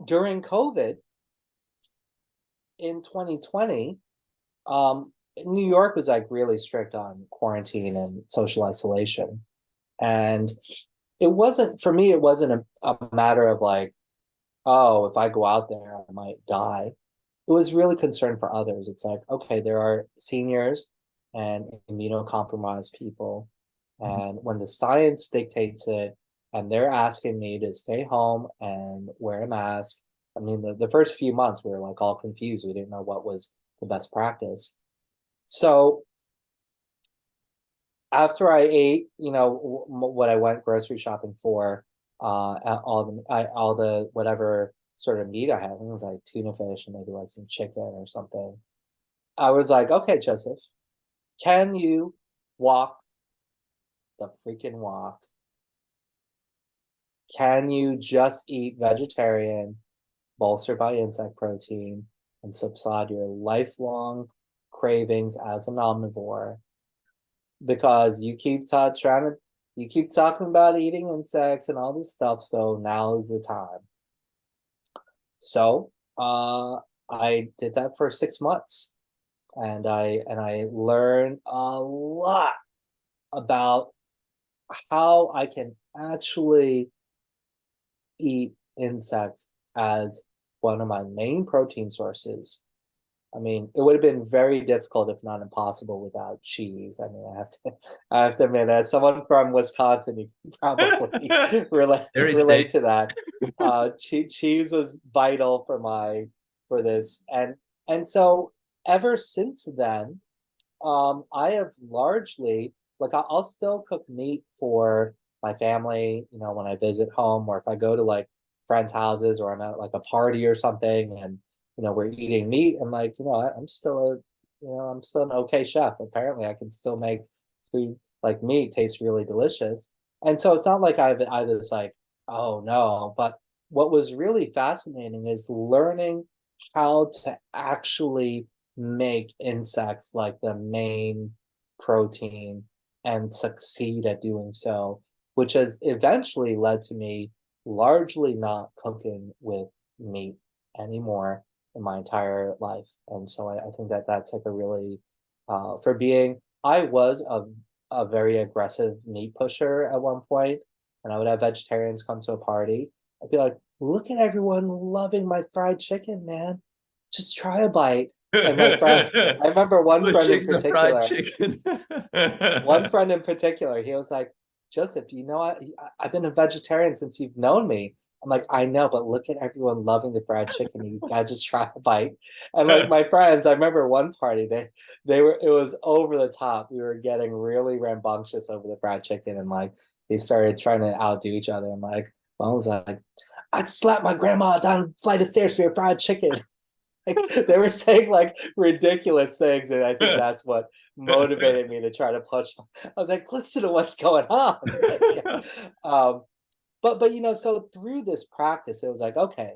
during COVID in 2020, New York was like really strict on quarantine and social isolation. And it wasn't, for me, it wasn't a matter of like, oh, if I go out there, I might die. It was really concern for others. It's like, okay, there are seniors and immunocompromised people. And when the science dictates it, and they're asking me to stay home and wear a mask, I mean, the first few months we were like all confused. We didn't know what was the best practice. So after I ate, what I went grocery shopping for, all the whatever sort of meat I had, I think it was like tuna fish and maybe like some chicken or something. I was like, okay, Joseph, can you walk the freaking walk? Can you just eat vegetarian, bolstered by insect protein, and subside your lifelong cravings as an omnivore? Because you keep talking about eating insects and all this stuff, so now is the time. So I did that for 6 months, and I learned a lot about how I can actually eat insects as one of my main protein sources. I mean, it would have been very difficult, if not impossible, without cheese. I mean, I have to admit, as someone from Wisconsin, you can probably Very relate safe. to that. Cheese was vital for for this, and so ever since then, I have largely like I'll still cook meat for my family, when I visit home, or if I go to like friends' houses or I'm at like a party or something, and we're eating meat, and like, I'm still an okay chef. Apparently, I can still make food like meat taste really delicious. And so it's not like I was like, oh no, but what was really fascinating is learning how to actually make insects like the main protein and succeed at doing so, which has eventually led to me largely not cooking with meat anymore in my entire life. And so I think that that's like a really, for being, I was a very aggressive meat pusher at one point, and I would have vegetarians come to a party. I'd be like, look at everyone loving my fried chicken, man. Just try a bite. And my friend, I remember Pushing the fried chicken. one friend in particular, he was like, Joseph, I've been a vegetarian since you've known me. I'm like, I know, but look at everyone loving the fried chicken. You gotta just try a bite. And like my friends, I remember one party, it was over the top. We were getting really rambunctious over the fried chicken, and like they started trying to outdo each other. And like one was like, I'd slap my grandma down a flight of stairs for your fried chicken. Like they were saying like ridiculous things, and I think that's what motivated me to try to push. I was like, listen to what's going on. Like, yeah. But so through this practice, it was like, okay,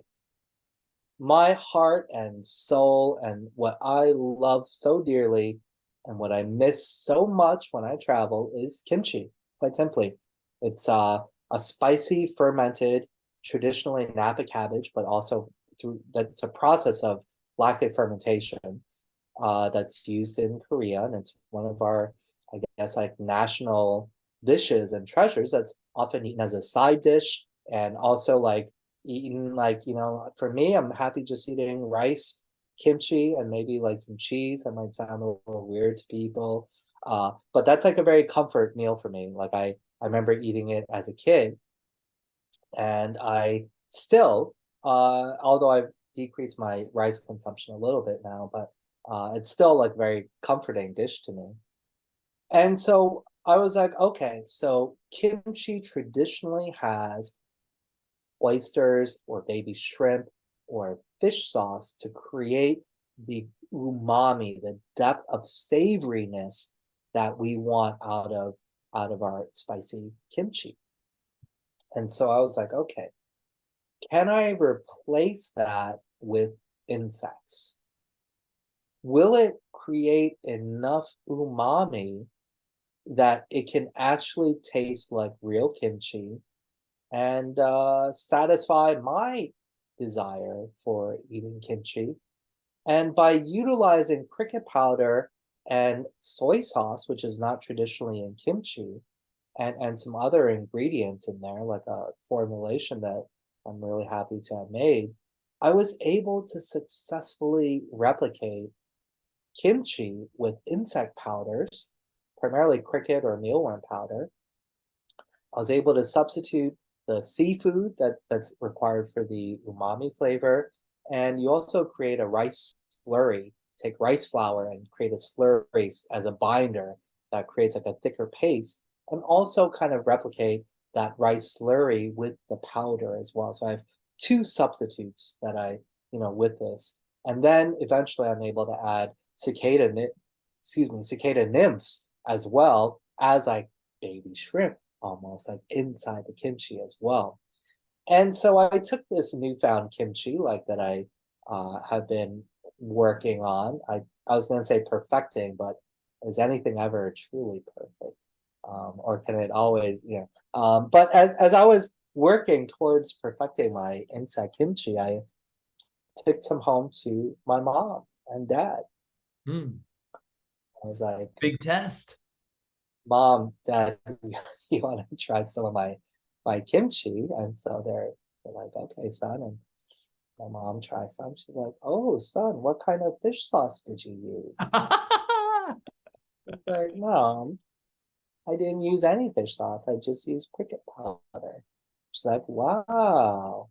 my heart and soul and what I love so dearly and what I miss so much when I travel is kimchi. Quite simply, it's a spicy fermented, traditionally Napa cabbage, but also through that's a process of lactic fermentation that's used in Korea, and it's one of our, I guess, like national dishes and treasures that's often eaten as a side dish, and also like eaten like, for me, I'm happy just eating rice, kimchi, and maybe like some cheese. That might sound a little weird to people, but that's like a very comfort meal for me. Like I remember eating it as a kid, and I still, although I've decreased my rice consumption a little bit now, but it's still like very comforting dish to me. And so I was like, okay, so kimchi traditionally has oysters or baby shrimp or fish sauce to create the umami, the depth of savoriness that we want out of our spicy kimchi. And so I was like, okay, can I replace that with insects? Will it create enough umami that it can actually taste like real kimchi and satisfy my desire for eating kimchi. And by utilizing cricket powder and soy sauce, which is not traditionally in kimchi, and some other ingredients in there, like a formulation that I'm really happy to have made, I was able to successfully replicate kimchi with insect powders, primarily cricket or mealworm powder. I was able to substitute the seafood that's required for the umami flavor. And you also create a rice slurry. Take rice flour and create a slurry as a binder that creates like a thicker paste, and also kind of replicate that rice slurry with the powder as well. So I have two substitutes that with this. And then eventually I'm able to add cicada nymphs as well as like baby shrimp, almost like inside the kimchi as well. And so I took this newfound kimchi, like that I have been working on. I was going to say perfecting, but is anything ever truly perfect? Or can it always, but as I was working towards perfecting my insect kimchi, I took some home to my mom and dad. Mm. I was like, big test. Mom, Dad, you want to try some of my kimchi? And so they're like, okay, son. And my mom tries some. She's like, oh, son, what kind of fish sauce did you use? I'm like, Mom, I didn't use any fish sauce. I just used cricket powder. She's like, wow.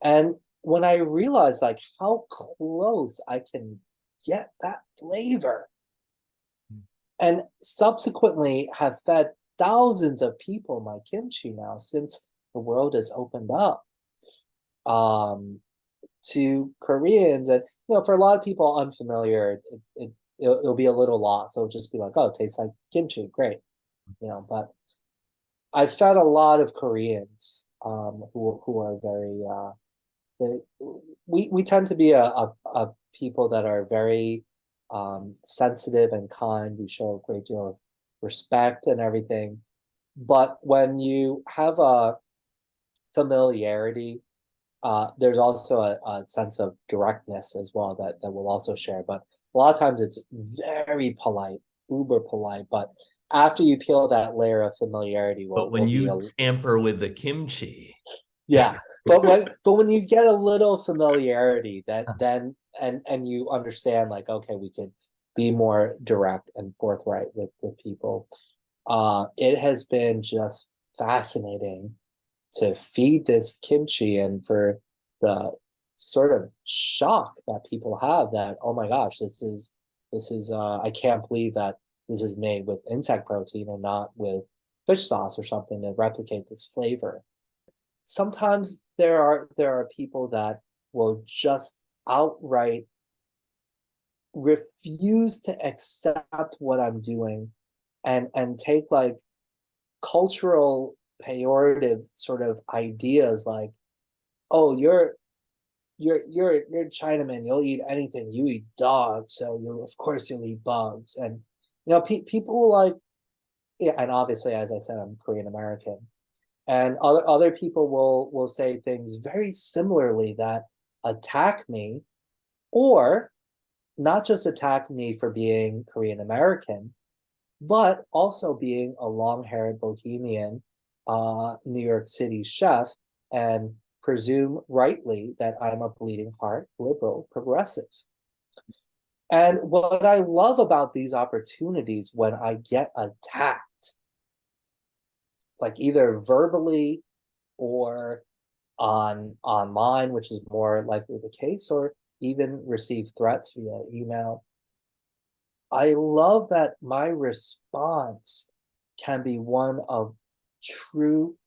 And when I realized like how close I can get that flavor, and subsequently have fed thousands of people my kimchi now since the world has opened up to Koreans. And for a lot of people unfamiliar, it'll be a little lost. So it'll just be like, oh, it tastes like kimchi, great. But I fed a lot of Koreans who are very we tend to be a people that are very sensitive and kind. We show a great deal of respect and everything. But when you have a familiarity, there's also a sense of directness as well that we'll also share. But a lot of times it's very polite, uber polite. But after you peel that layer of familiarity, But when you tamper with the kimchi, yeah. But when you get a little familiarity, then and you understand, like, okay, we could be more direct and forthright with people. It has been just fascinating to feed this kimchi, and for the sort of shock that people have that, oh my gosh, this is I can't believe that this is made with insect protein and not with fish sauce or something to replicate this flavor. Sometimes there are people that will just outright refuse to accept what I'm doing, and take like cultural pejorative sort of ideas like, oh, you're Chinaman, you'll eat anything, you eat dogs, so you'll eat bugs. And people like, yeah, and obviously, as I said, I'm Korean American. And other people will say things very similarly that attack me, or not just attack me for being Korean American, but also being a long-haired bohemian New York City chef, and presume rightly that I'm a bleeding heart liberal progressive. And what I love about these opportunities when I get attacked, like either verbally or online, which is more likely the case, or even receive threats via email, I love that my response can be one of true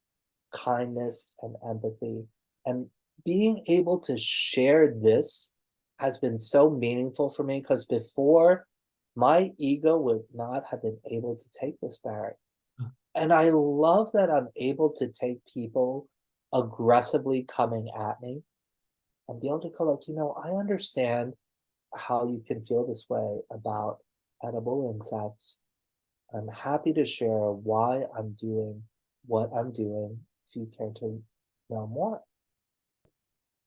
kindness and empathy. And being able to share this has been so meaningful for me, because before, my ego would not have been able to take this, Barrett. And I love that I'm able to take people aggressively coming at me and be able to go like, I understand how you can feel this way about edible insects. I'm happy to share why I'm doing what I'm doing if you care to know more.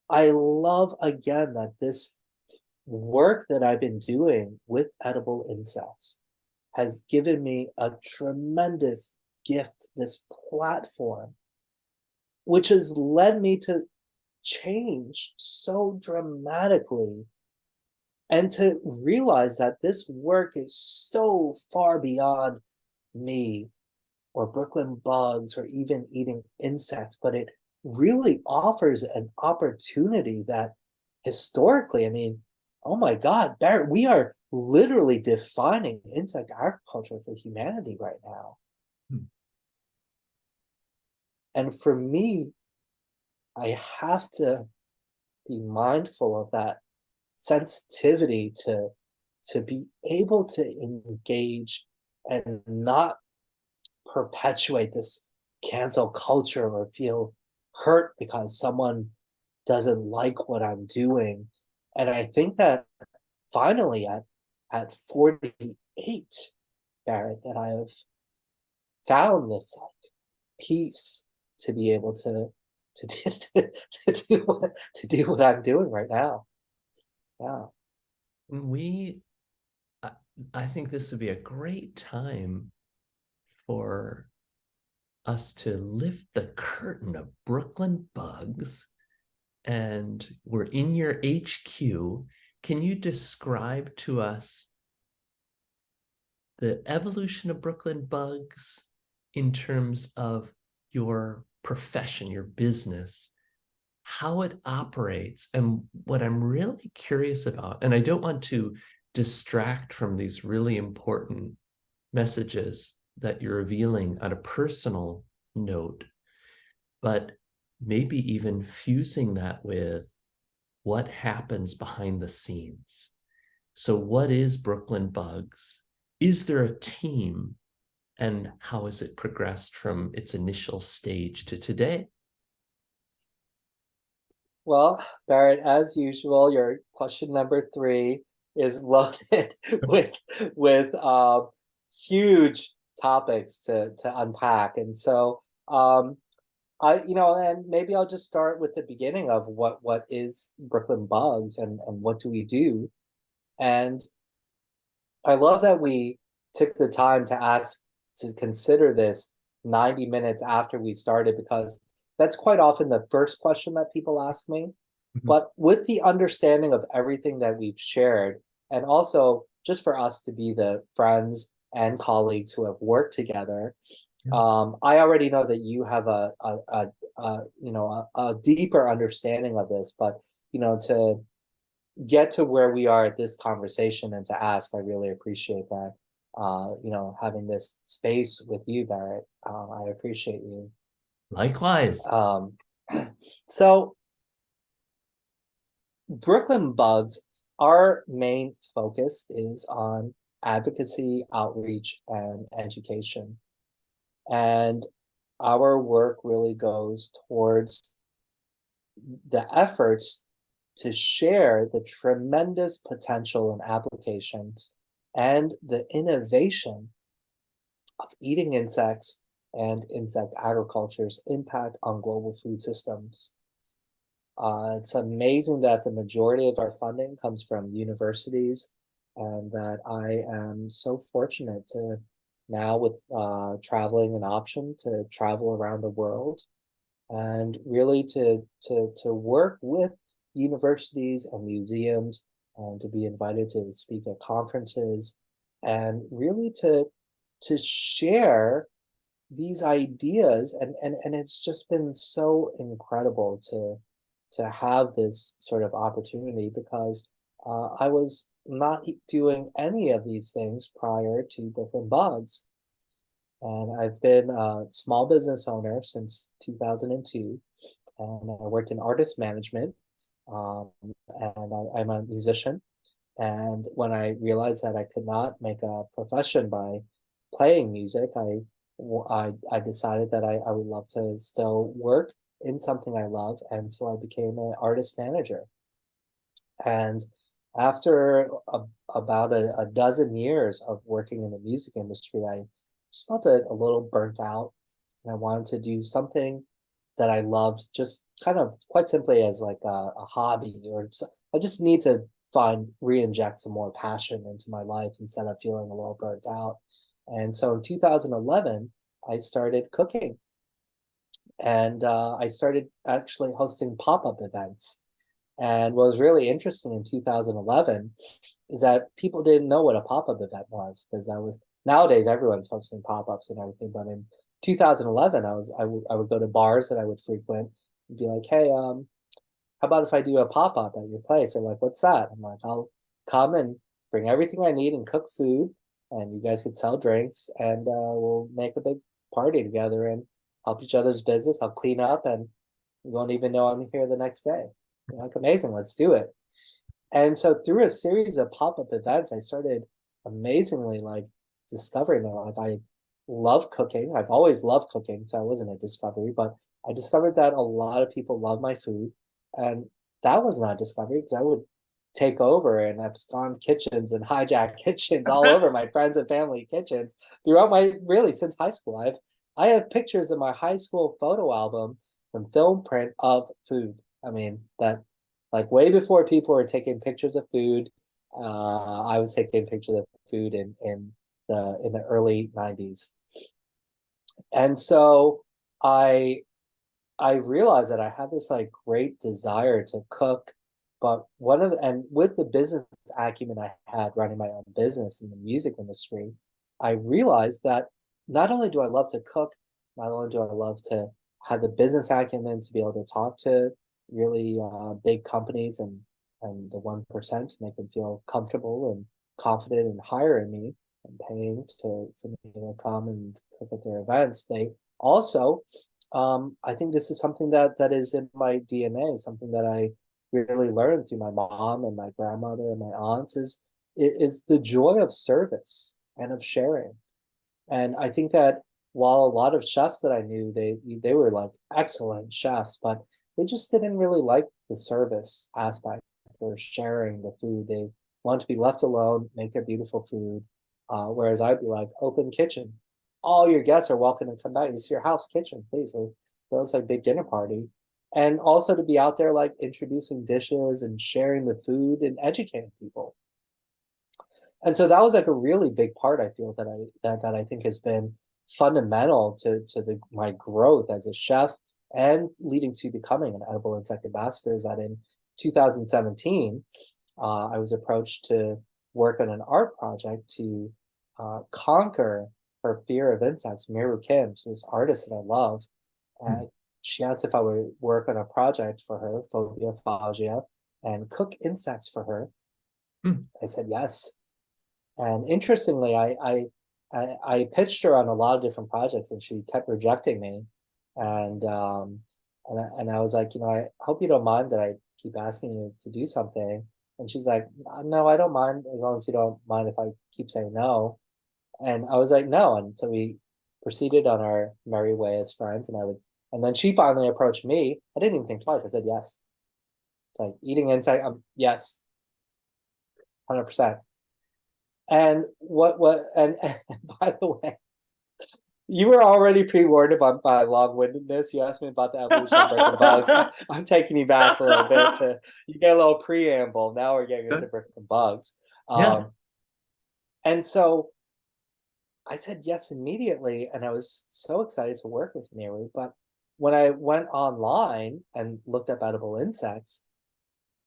I love again that this work that I've been doing with edible insects has given me a tremendous gift, this platform, which has led me to change so dramatically and to realize that this work is so far beyond me or Brooklyn bugs or even eating insects, but it really offers an opportunity that historically, I mean, oh my God, Barrett, we are literally defining insect agriculture for humanity right now. Hmm. And for me, I have to be mindful of that sensitivity to be able to engage and not perpetuate this cancel culture or feel hurt because someone doesn't like what I'm doing. And I think that finally at 48, Barrett, that I have found this like peace to be able to to do what I'm doing right now. Yeah. We, I, I think this would be a great time for us to lift the curtain of Brooklyn bugs, and we're in your HQ. Can you describe to us the evolution of Brooklyn bugs in terms of your profession, your business, how it operates? And what I'm really curious about, and I don't want to distract from these really important messages that you're revealing on a personal note, but maybe even fusing that with what happens behind the scenes. So, what is Brooklyn Bugs? Is there a team? And how has it progressed from its initial stage to today? Well, Barrett, as usual, your question number three is loaded with with huge topics to unpack. And so I and maybe I'll just start with the beginning of what is Brooklyn Bugs and what do we do? And I love that we took the time to consider this 90 minutes after we started, because that's quite often the first question that people ask me. Mhm. But with the understanding of everything that we've shared, and also just for us to be the friends and colleagues who have worked together, Yeah. I already know that you have a deeper understanding of this. But to get to where we are at this conversation and to ask, I really appreciate that. Having this space with you, Barrett. I appreciate you. Likewise. Um, so Brooklyn Bugs, our main focus is on advocacy, outreach, and education. And our work really goes towards the efforts to share the tremendous potential and applications and the innovation of eating insects and insect agriculture's impact on global food systems. It's amazing that the majority of our funding comes from universities, and that I am so fortunate to now, with traveling an option, to travel around the world and really to work with universities and museums, and to be invited to speak at conferences, and really to share these ideas. And it's just been so incredible to have this sort of opportunity, because I was not doing any of these things prior to Brooklyn Bugs. And I've been a small business owner since 2002, and I worked in artist management, um, and I'm a musician. And when I realized that I could not make a profession by playing music, I decided that I would love to still work in something I love, and so I became an artist manager. And after about a dozen years of working in the music industry, I just felt a little burnt out, and I wanted to do something that I loved, just kind of quite simply as like a hobby, I just need to re-inject some more passion into my life instead of feeling a little burnt out. And so in 2011, I started cooking, and I started actually hosting pop-up events. And what was really interesting in 2011 is that people didn't know what a pop-up event was, because that was, nowadays everyone's hosting pop-ups and everything. But in 2011, I would go to bars that I would frequent and be like, hey, how about if I do a pop-up at your place? They're like, what's that? I'm like, I'll come and bring everything I need and cook food, and you guys could sell drinks, and we'll make a big party together and help each other's business. I'll clean up, and you won't even know I'm here the next day. You're like, amazing, let's do it. And so through a series of pop-up events, I started amazingly like discovering that like I love cooking. I've always loved cooking, so it wasn't a discovery, but I discovered that a lot of people love my food. And that was not a discovery, because I would take over and abscond kitchens and hijack kitchens all over my friends and family kitchens throughout my, really, since high school. I have pictures in my high school photo album from film print of food. I mean, that like way before people were taking pictures of food, I was taking pictures of food in the early 90s. And so I I realized that I had this like great desire to cook, but and with the business acumen I had running my own business in the music industry, I realized that not only do I love to cook, not only do I love to have the business acumen to be able to talk to really big companies and the 1% to make them feel comfortable and confident in hiring me and paying for me to come and cook at their events. They also, I think this is something that is in my DNA, something that I really learned through my mom and my grandmother and my aunts, is the joy of service and of sharing. And I think that while a lot of chefs that I knew, they were like excellent chefs, but they just didn't really like the service aspect or sharing the food. They want to be left alone, make their beautiful food. Whereas I'd be like, open kitchen. All your guests are welcome to come back. This is your house kitchen, please. Or throw us like big dinner party. And also to be out there like introducing dishes and sharing the food and educating people. And so that was like a really big part, I feel, that I think has been fundamental to my growth as a chef and leading to becoming an edible insect ambassador. Is that in 2017, I was approached to work on an art project to conquer her fear of insects. Miru Kim, this artist that I love, and she asked if I would work on a project for her, phobia phagia, and cook insects for her. I said yes. And interestingly, I pitched her on a lot of different projects, and she kept rejecting me. And and I was like, I hope you don't mind that I keep asking you to do something. And she's like, no, I don't mind, as long as you don't mind if I keep saying no. And I was like, no. And so we proceeded on our merry way as friends. And then she finally approached me. I didn't even think twice. I said yes. It's like eating insect. Yes, 100%. And and by the way, you were already pre-warned about my long-windedness. You asked me about the evolution of brick and bugs. I'm taking you back a little bit to, you get a little preamble. Now we're getting into brick and bugs. Yeah. And so I said yes immediately, and I was so excited to work with Miru. But when I went online and looked up edible insects,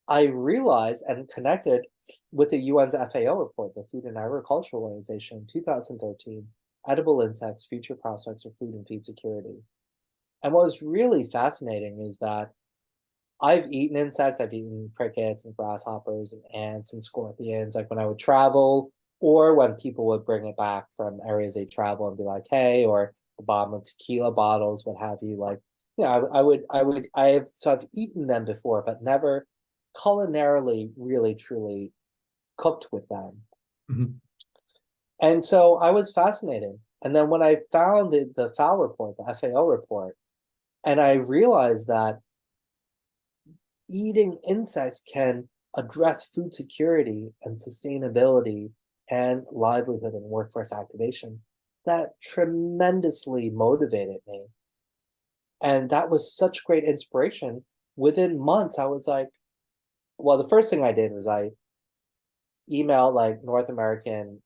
I realized and connected with the UN's FAO report, the Food and Agriculture Organization, in 2013, Edible Insects, Future Prospects for Food and Feed Security. And what was really fascinating is that I've eaten insects. I've eaten crickets and grasshoppers and ants and scorpions, like when I would travel, or when people would bring it back from areas they travel and be like, hey, or the bottom of tequila bottles, what have you. Like, so I've eaten them before, but never culinarily really truly cooked with them. And so I was fascinated. And then when I found the FAO report, the FAO report, and I realized that eating insects can address food security and sustainability and livelihood and workforce activation, that tremendously motivated me. And that was such great inspiration. Within months, I was like, well, the first thing I did was I emailed like North American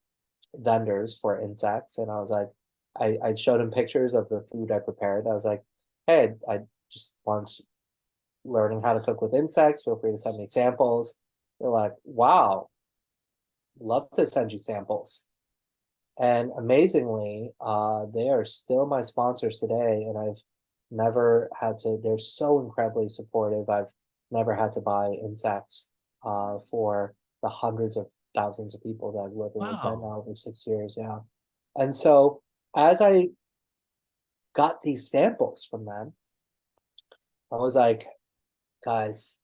vendors for insects, and I was like, I showed them pictures of the food I prepared. I was like, hey, I just want learning how to cook with insects. Feel free to send me samples. They're like, wow, love to send you samples. And amazingly, they are still my sponsors today, and I've never had to, they're so incredibly supportive. I've never had to buy insects for the hundreds of thousands of people that I've lived with that Wow. now over 6 years. Yeah. And so as I got these samples from them, I was like, guys,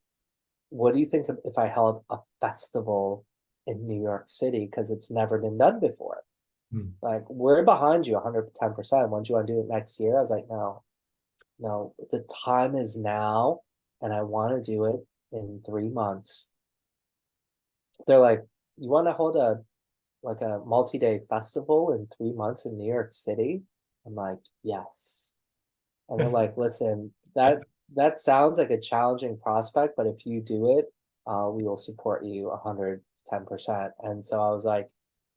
what do you think if I held a festival in New York City? Because it's never been done before. Hmm. Like, we're behind you 110%. When do you want to do it next year? I was like, no, no, the time is now, and I want to do it in 3 months. They're like, you want to hold a like a multi-day festival in 3 months in New York City? I'm like, yes. And they're like, listen, that sounds like a challenging prospect, but if you do it, we will support you 110%. And so I was like,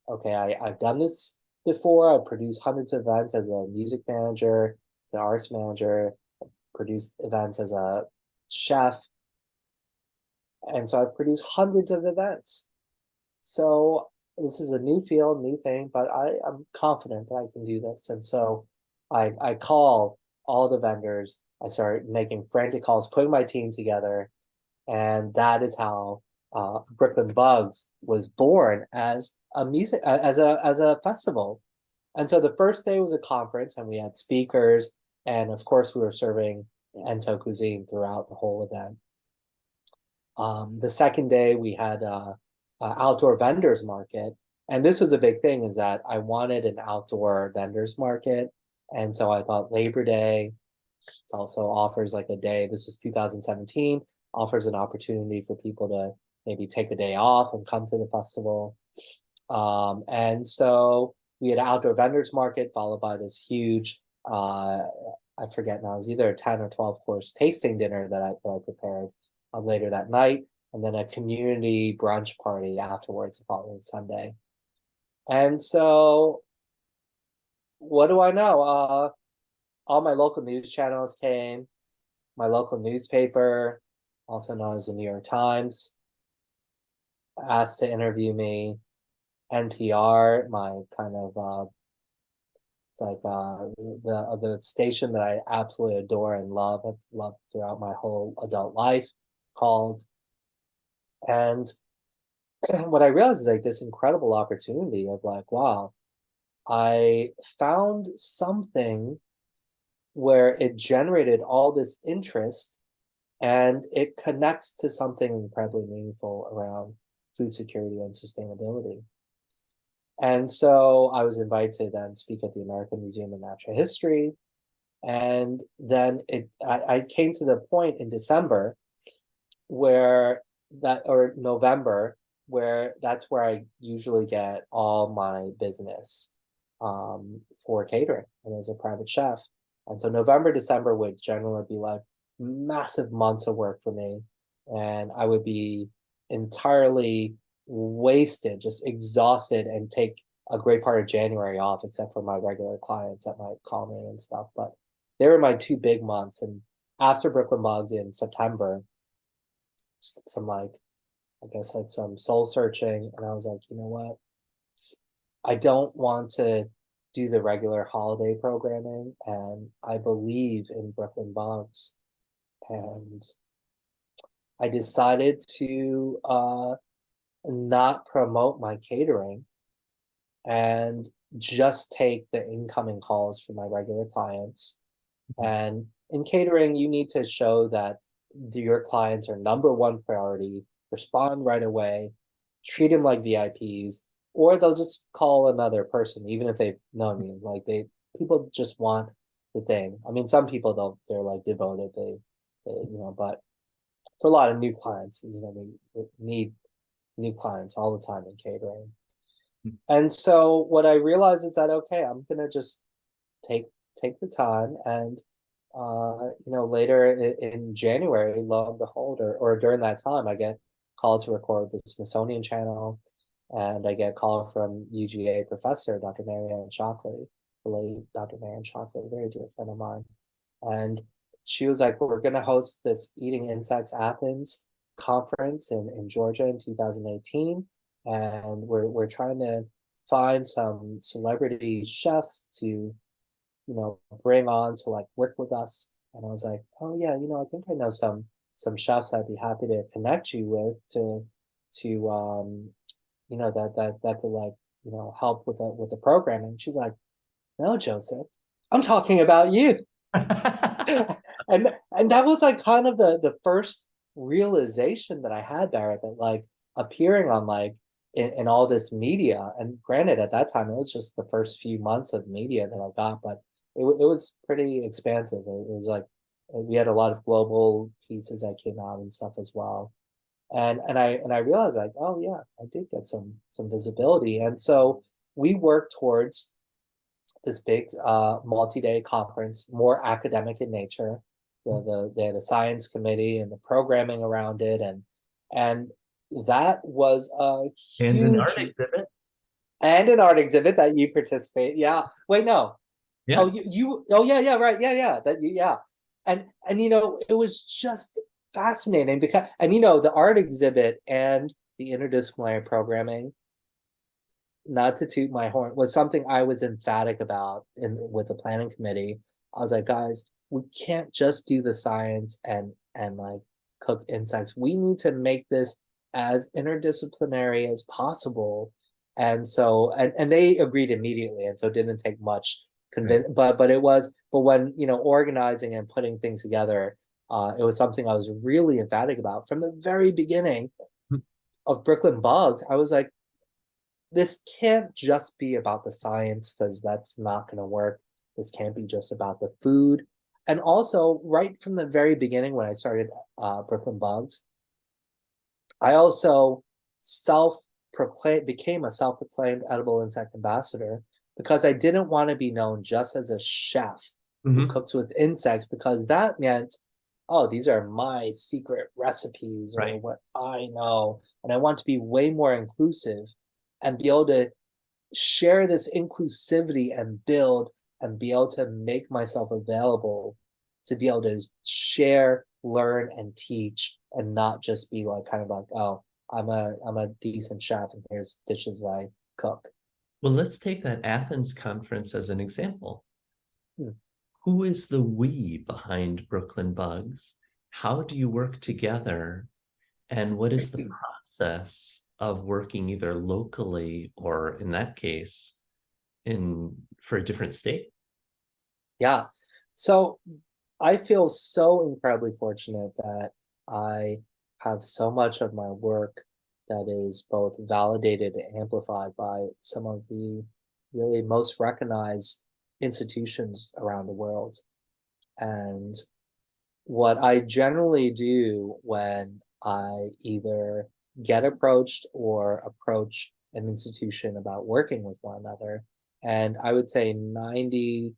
okay, I've done this before. I produced hundreds of events as a music manager, as an arts manager, produced events as a chef. And so I've produced hundreds of events. So this is a new field, new thing, but I'm confident that I can do this. And so I call all the vendors. I started making frantic calls, putting my team together, and that is how Brooklyn Bugs was born as a music as a festival. And so the first day was a conference, and we had speakers, and of course we were serving ento cuisine throughout the whole event. The second day we had outdoor vendors market, and this was a big thing, is that I wanted an outdoor vendors market, and so I thought Labor Day, it also offers like a day. This was 2017, offers an opportunity for people to maybe take a day off and come to the festival. And so we had outdoor vendors market followed by this huge I forget now, it was either a 10 or 12 course tasting dinner that I prepared later that night, and then a community brunch party afterwards the following Sunday. And so what do I know? All my local news channels came, my local newspaper, also known as the New York Times, asked to interview me. NPR, my kind of it's like the station that I absolutely adore and love, have loved throughout my whole adult life, called. And what I realized is like this incredible opportunity of like, wow, I found something where it generated all this interest, and it connects to something incredibly meaningful around food security and sustainability. And so I was invited to then speak at the American Museum of Natural History. And then I came to the point in December where that, or November, where that's where I usually get all my business for catering and as a private chef. And so November, December would generally be like massive months of work for me. And I would be entirely wasted, just exhausted, and take a great part of January off, except for my regular clients that might call me and stuff. But they were my two big months. And after Brooklyn Bugs in September, some like, I guess like some soul searching, and I was like, you know what? I don't want to do the regular holiday programming, and I believe in Brooklyn Bugs. And I decided to not promote my catering and just take the incoming calls from my regular clients. And in catering, you need to show that your clients are number one priority, respond right away, treat them like VIPs, or they'll just call another person, even if they've known you. Like people just want the thing. I mean, some people they're like devoted, but for a lot of new clients, we need new clients all the time in catering. And so what I realized is that, okay, I'm gonna just take take the time and later in January, lo and behold, or during that time, I get called to record the Smithsonian Channel, and I get a call from UGA professor, Dr. Marianne Shockley, the late Dr. Marianne Shockley, a very dear friend of mine. And she was like, we're going to host this Eating Insects Athens conference in Georgia in 2018. And we're trying to find some celebrity chefs to bring on to like work with us. And I was like, oh yeah, I think I know some chefs I'd be happy to connect you with to that could like, help with the programming. She's like, no, Joseph, I'm talking about you. And that was like kind of the first realization that I had, Barrett, that like appearing on like in all this media, and granted at that time it was just the first few months of media that I got, but it was pretty expansive. It was like we had a lot of global pieces that came out and stuff as well. And I realized like, oh yeah, I did get some visibility. And so we worked towards this big multi-day conference, more academic in nature. They had a science committee and the programming around it, and that was a And an art huge, exhibit. and an art exhibit that you participate. Yeah. Wait, no. Oh, Yeah. you oh yeah, right. Yeah. Yeah. And it was just fascinating because and the art exhibit and the interdisciplinary programming, not to toot my horn, was something I was emphatic about in with the planning committee. I was like, guys, we can't just do the science and like cook insects. We need to make this as interdisciplinary as possible. And so and they agreed immediately, and so it didn't take much Right. convince but when organizing and putting things together, it was something I was really emphatic about from the very beginning of Brooklyn Bugs. I was like, this can't just be about the science because that's not going to work. This can't be just about the food. And also, right from the very beginning, when I started Brooklyn Bugs, I also became a self-proclaimed edible insect ambassador because I didn't want to be known just as a chef who Mhm. cooks with insects, because that meant, oh, these are my secret recipes or Right. what I know. And I want to be way more inclusive and be able to share this inclusivity and build and be able to make myself available to be able to share, learn, and teach, and not just be like kind of like, oh, I'm a decent chef and here's dishes that I cook. Well, let's take that Athens conference as an example. Hmm. Who is the we behind Brooklyn Bugs? How do you work together? And what is the process of working either locally or in that case in for a different state? Yeah. So I feel so incredibly fortunate that I have so much of my work that is both validated and amplified by some of the really most recognized institutions around the world. And what I generally do when I either get approached or approach an institution about working with one another, and I would say 90%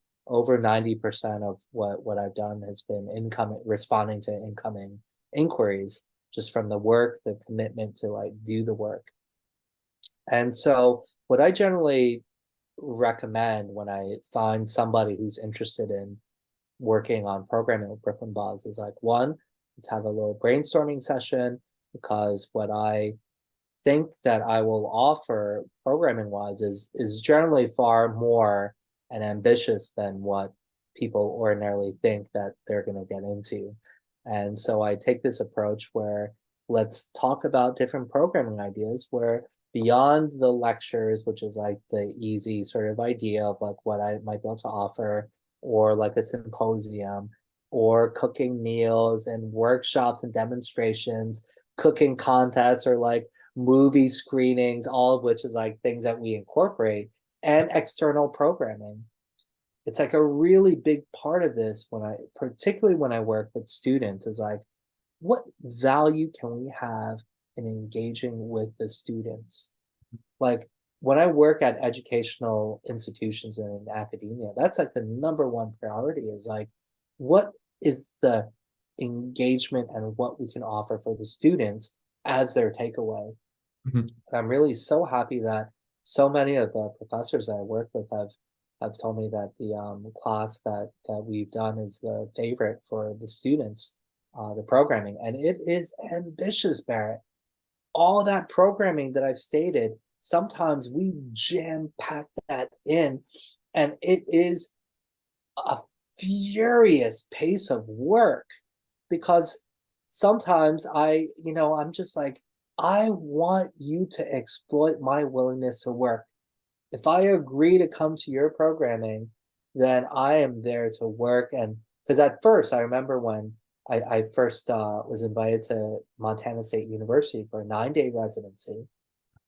of what I've done has been incoming responding to incoming inquiries just from the work, the commitment to like do the work. And so what I generally recommend when I find somebody who's interested in working on programming with Brooklyn Bugs is like, one, let's have a little brainstorming session, because what I think that I will offer programming wise is generally far more and ambitious than what people ordinarily think that they're going to get into. And so I take this approach where let's talk about different programming ideas where beyond the lectures, which is like the easy sort of idea of like what I might be able to offer, or like a symposium, or cooking meals and workshops and demonstrations, cooking contests, or like movie screenings, all of which is like things that we incorporate, and external programming. It's like a really big part of this particularly when I work with students, is like, what value can we have in engaging with the students? Like when I work at educational institutions and in academia, that's like the number one priority is like, what is the engagement and what we can offer for the students as their takeaway. Mhm. And I'm really so happy that so many of the professors that I work with have told me that the class that we've done is the favorite for the students, the programming, and it is ambitious, Barrett. All that programming that I've stated, sometimes we jam pack that in, and it is a furious pace of work because sometimes I'm just like, I want you to exploit my willingness to work. If I agree to come to your programming, then I am there to work. And because at first, I remember when I first was invited to Montana State University for a 9-day residency.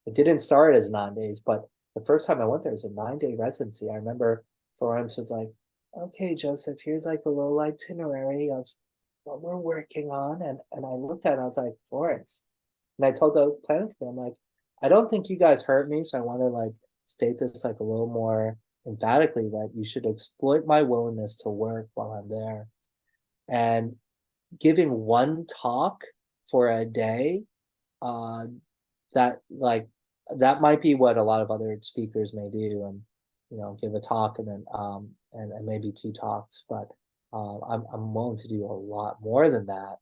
It didn't start as 9 days, but the first time I went there was a 9-day residency. I remember Florence was like, okay, Joseph, here's like a little itinerary of what we're working on. And I looked at it and I was like, Florence. And I told the planning committee, I'm like, I don't think you guys heard me, so I want to like state this like a little more emphatically that you should exploit my willingness to work while I'm there. And giving one talk for a day, uh, that like that might be what a lot of other speakers may do, and give a talk and then and maybe two talks, but I'm willing to do a lot more than that.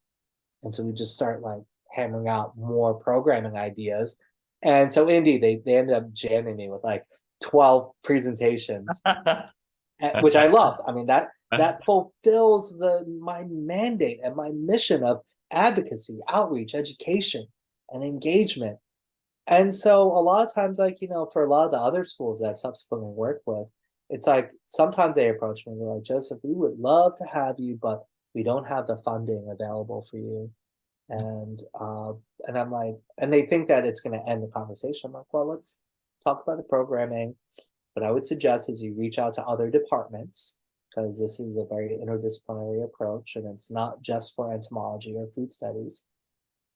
And so we just start like hammering out more programming ideas. And so indeed they ended up jamming me with like 12 presentations, which I loved. I mean, that fulfills the my mandate and my mission of advocacy, outreach, education, and engagement. And so a lot of times, like, for a lot of the other schools that I've subsequently worked with, it's like sometimes they approach me and they're like, Joseph, we would love to have you, but we don't have the funding available for you. And I'm like, and they think that it's gonna end the conversation. I'm like, well, let's talk about the programming. But I would suggest is you reach out to other departments because this is a very interdisciplinary approach and it's not just for entomology or food studies.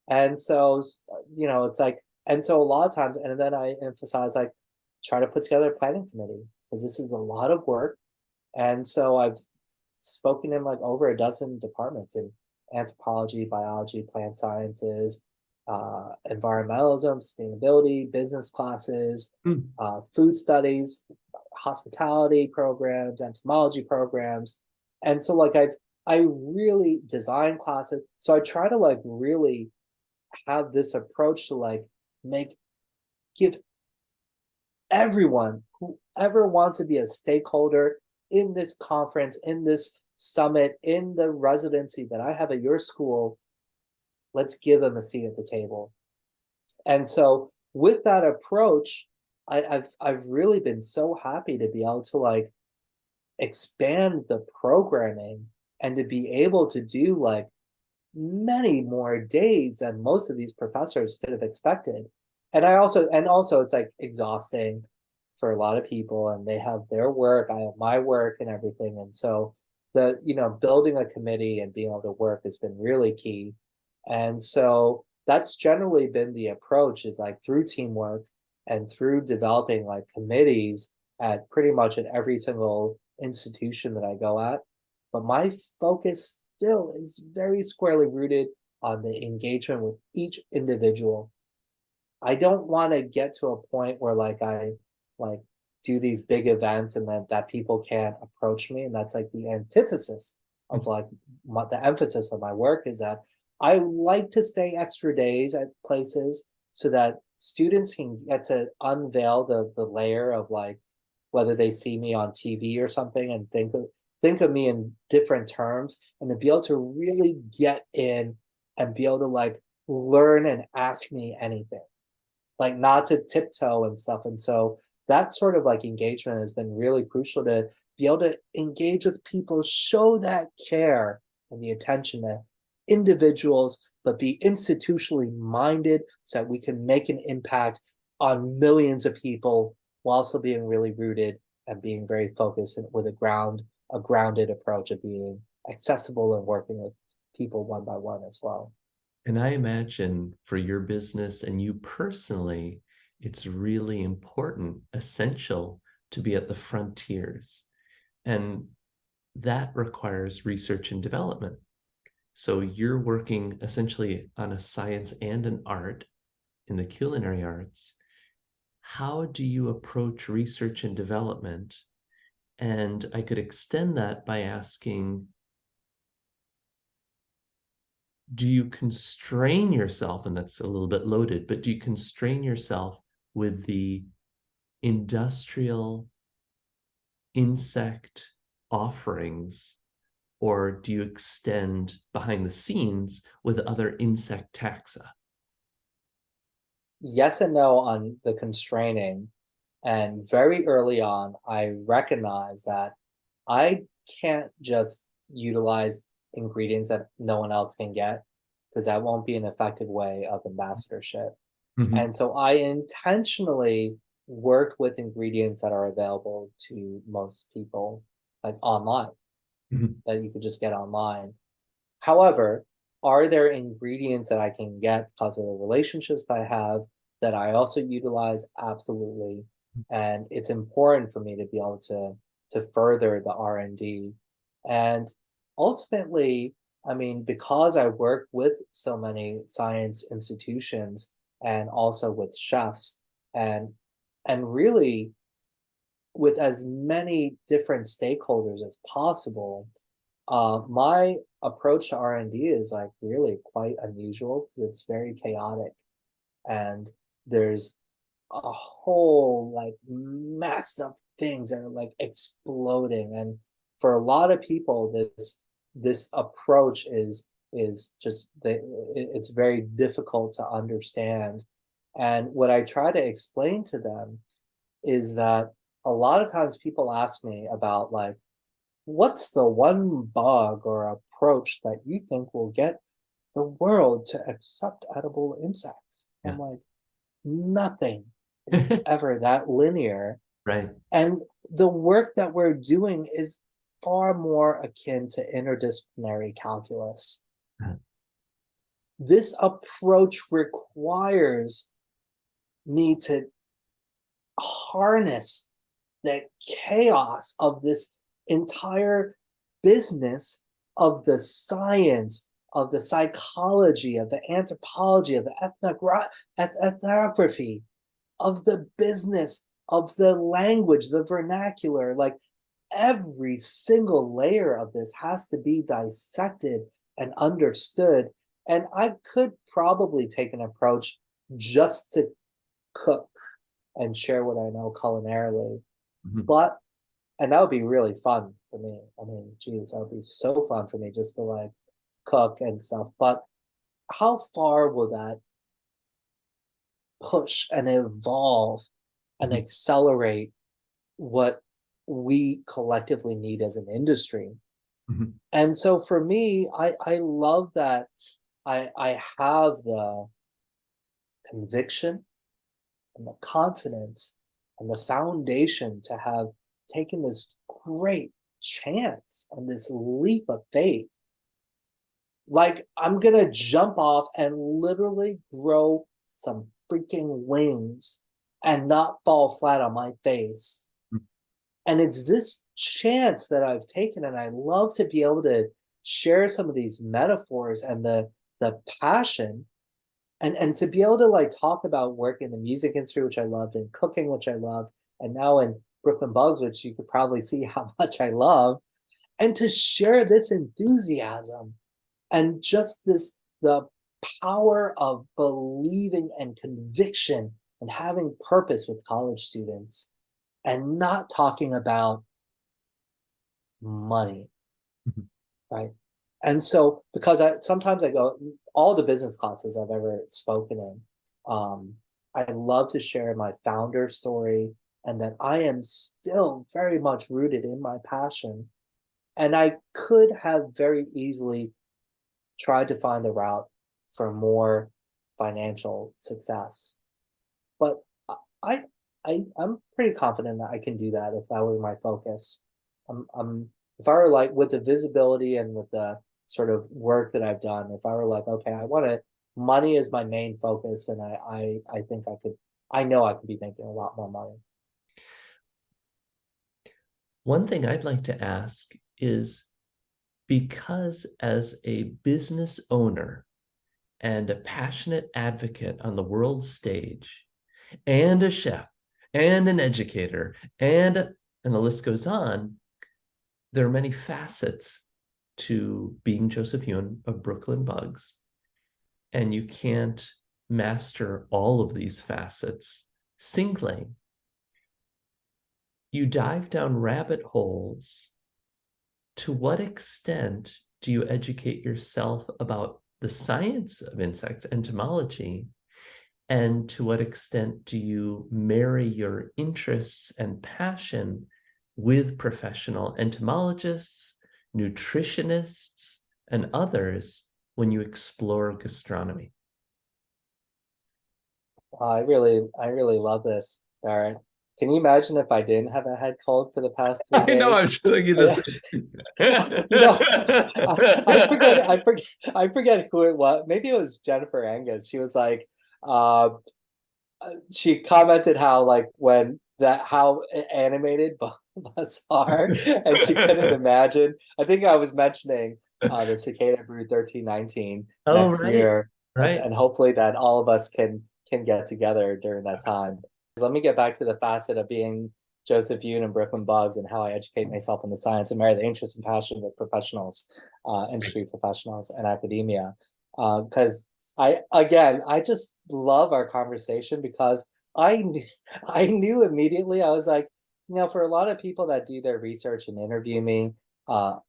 And so, it's like, and so a lot of times, and then I emphasize like, try to put together a planning committee because this is a lot of work. And so I've spoken in like over a dozen departments in anthropology, biology, plant sciences, environmentalism, sustainability, business classes, Mm. food studies, hospitality programs, entomology programs. And so like I really design classes. So I try to like really have this approach to like make give everyone who ever wants to be a stakeholder in this conference, in this summit, in the residency that I have at your school, let's give them a seat at the table. And so with that approach, I've really been so happy to be able to like expand the programming and to be able to do like many more days than most of these professors could have expected. And also it's like exhausting for a lot of people and they have their work, I have my work and everything. And so building a committee and being able to work has been really key. And so that's generally been the approach is like through teamwork and through developing like committees at pretty much at every single institution that I go at. But my focus still is very squarely rooted on the engagement with each individual. I don't want to get to a point where like I like do these big events and then that people can't approach me. And that's like the antithesis of like the emphasis of my work is that I like to stay extra days at places so that students can get to unveil the layer of like whether they see me on TV or something and think of me in different terms and to be able to really get in and be able to like learn and ask me anything like not to tiptoe and stuff. And so that sort of like engagement has been really crucial to be able to engage with people, show that care and the attention to individuals, but be institutionally minded so that we can make an impact on millions of people while also being really rooted and being very focused and with a grounded approach of being accessible and working with people one by one as well. And I imagine for your business and you personally, it's really important, essential to be at the frontiers. And that requires research and development. So you're working essentially on a science and an art in the culinary arts. How do you approach research and development? And I could extend that by asking, do you constrain yourself, and that's a little bit loaded, but do you constrain yourself with the industrial insect offerings, or do you extend behind the scenes with other insect taxa? Yes and no on the constraining. And very early on, I recognized that I can't just utilize ingredients that no one else can get, because that won't be an effective way of ambassadorship. Mhm, And so I intentionally worked with ingredients that are available to most people, like online, mhm, that you could just get online. However, are there ingredients that I can get because of the relationships I have that I also utilize? Absolutely. And it's important for me to be able to further the R&D. And ultimately, I mean, because I work with so many science institutions and also with chefs and really with as many different stakeholders as possible, my approach to R&D is like really quite unusual because it's very chaotic and there's a whole like mess of things that are like exploding. And for a lot of people, this approach is just it's very difficult to understand. And what I try to explain to them is that a lot of times people ask me about like, what's the one bug or approach that you think will get the world to accept edible insects? yeah. I'm like, nothing is ever that linear. Right. And the work that we're doing is far more akin to interdisciplinary calculus. Uh, This approach requires me to harness the chaos of this entire business of the science, of the psychology, of the anthropology, of the ethnography, of the business, of the language, the vernacular. Like every single layer of this has to be dissected and understood. And I could probably take an approach just to cook and share what I know culinarily. mhm, But and that would be really fun for me. I mean, geez, that would be so fun for me just to like cook and stuff. But how far will that push and evolve and mhm, accelerate what we collectively need as an industry? mhm, And so for me, I love that I have the conviction and the confidence and the foundation to have taken this great chance and this leap of faith. Like, I'm gonna jump off and literally grow some freaking wings and not fall flat on my face. mhm, And it's this chance that I've taken, and I love to be able to share some of these metaphors and the passion and to be able to like talk about work in the music industry, which I loved, and cooking, which I loved, and now in Brooklyn Bugs, which you could probably see how much I love, and to share this enthusiasm and just the power of believing and conviction and having purpose with college students and not talking about money, mhm. right? And so because I sometimes I go all the business classes I've ever spoken in, I love to share my founder story and that I am still very much rooted in my passion. And I could have very easily tried to find a route for more financial success. But I, I'm pretty confident that I can do that if that were my focus. If I were like with the visibility and with the sort of work that I've done, if I were like, okay, I want to, money is my main focus, and I think I could, I know I could be making a lot more money. One thing I'd like to ask is because as a business owner and a passionate advocate on the world stage, and a chef, and an educator, and the list goes on, there are many facets to being Joseph Yoon of Brooklyn Bugs, and you can't master all of these facets singly. You dive down rabbit holes. To what extent do you educate yourself about the science of insects, entomology, and to what extent do you marry your interests and passion with professional entomologists, nutritionists, and others when you explore gastronomy? I really love this, Barrett. Can you imagine if I didn't have a head cold for the past three I know, days? I'm just thinking this. You know, I forget who it was. Maybe it was Jennifer Angus. She was like, uh, she commented how like when that how animated bugs are, and she couldn't imagine. I think I was mentioning the Cicada Brew 1319 Oh, next right, year, right. and hopefully that all of us can get together during that time. Let me get back to the facet of being Joseph Yoon and Brooklyn Bugs and how I educate myself in the science and marry the interest and passion with professionals, industry professionals and academia. Because I just love our conversation because I knew immediately. I was like, for a lot of people that do their research and interview me,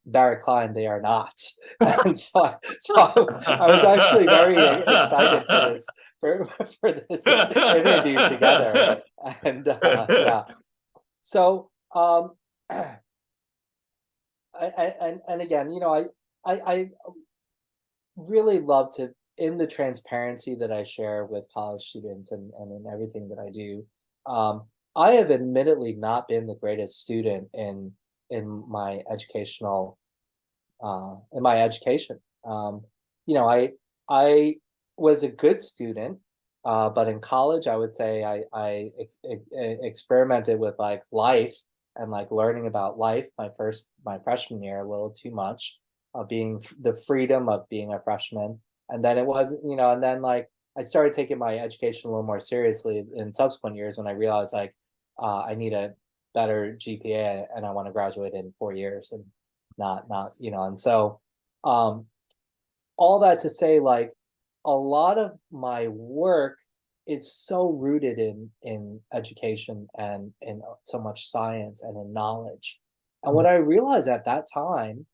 Barrett Klein, they are not. And I was actually very excited for this interview together. And yeah, so and again, I really love to, in the transparency that I share with college students and in everything that I do. I have admittedly not been the greatest student in my educational in my education. I was a good student, but in college, I would say experimented with like life and like learning about life. My freshman year, a little too much, being the freedom of being a freshman, and then it wasn't, and then like I started taking my education a little more seriously in subsequent years when I realized like I need a better GPA and I want to graduate in 4 years and not and so um all that to say, like, a lot of my work is so rooted in education and in so much science and in knowledge. And what I realized at that time,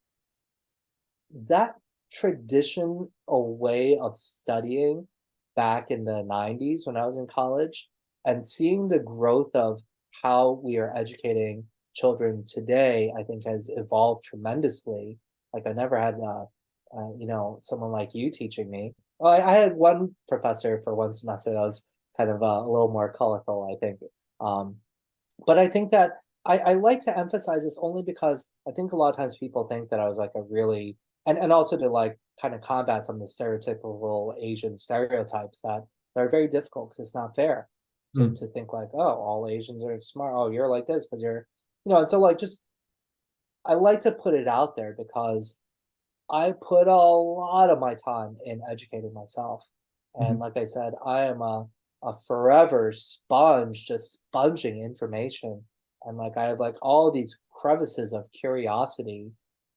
that tradition, a way of studying back in the 90s when I was in college, and seeing the growth of how we are educating children today, I think has evolved tremendously. Like I never had someone like you teaching me. Well, I had one professor for one semester that was kind of a little more colorful, I think. Um, but I think that I like to emphasize this only because I think a lot of times people think that I was like a really, and also to like kind of combat some of the stereotypical Asian stereotypes that are very difficult because it's not fair Mm. to think like, oh, all Asians are smart. Oh, you're like this because and so like just I like to put it out there because I put a lot of my time in educating myself. And Mhm. like I said, I am a forever sponge, just sponging information. And like I have like all these crevices of curiosity.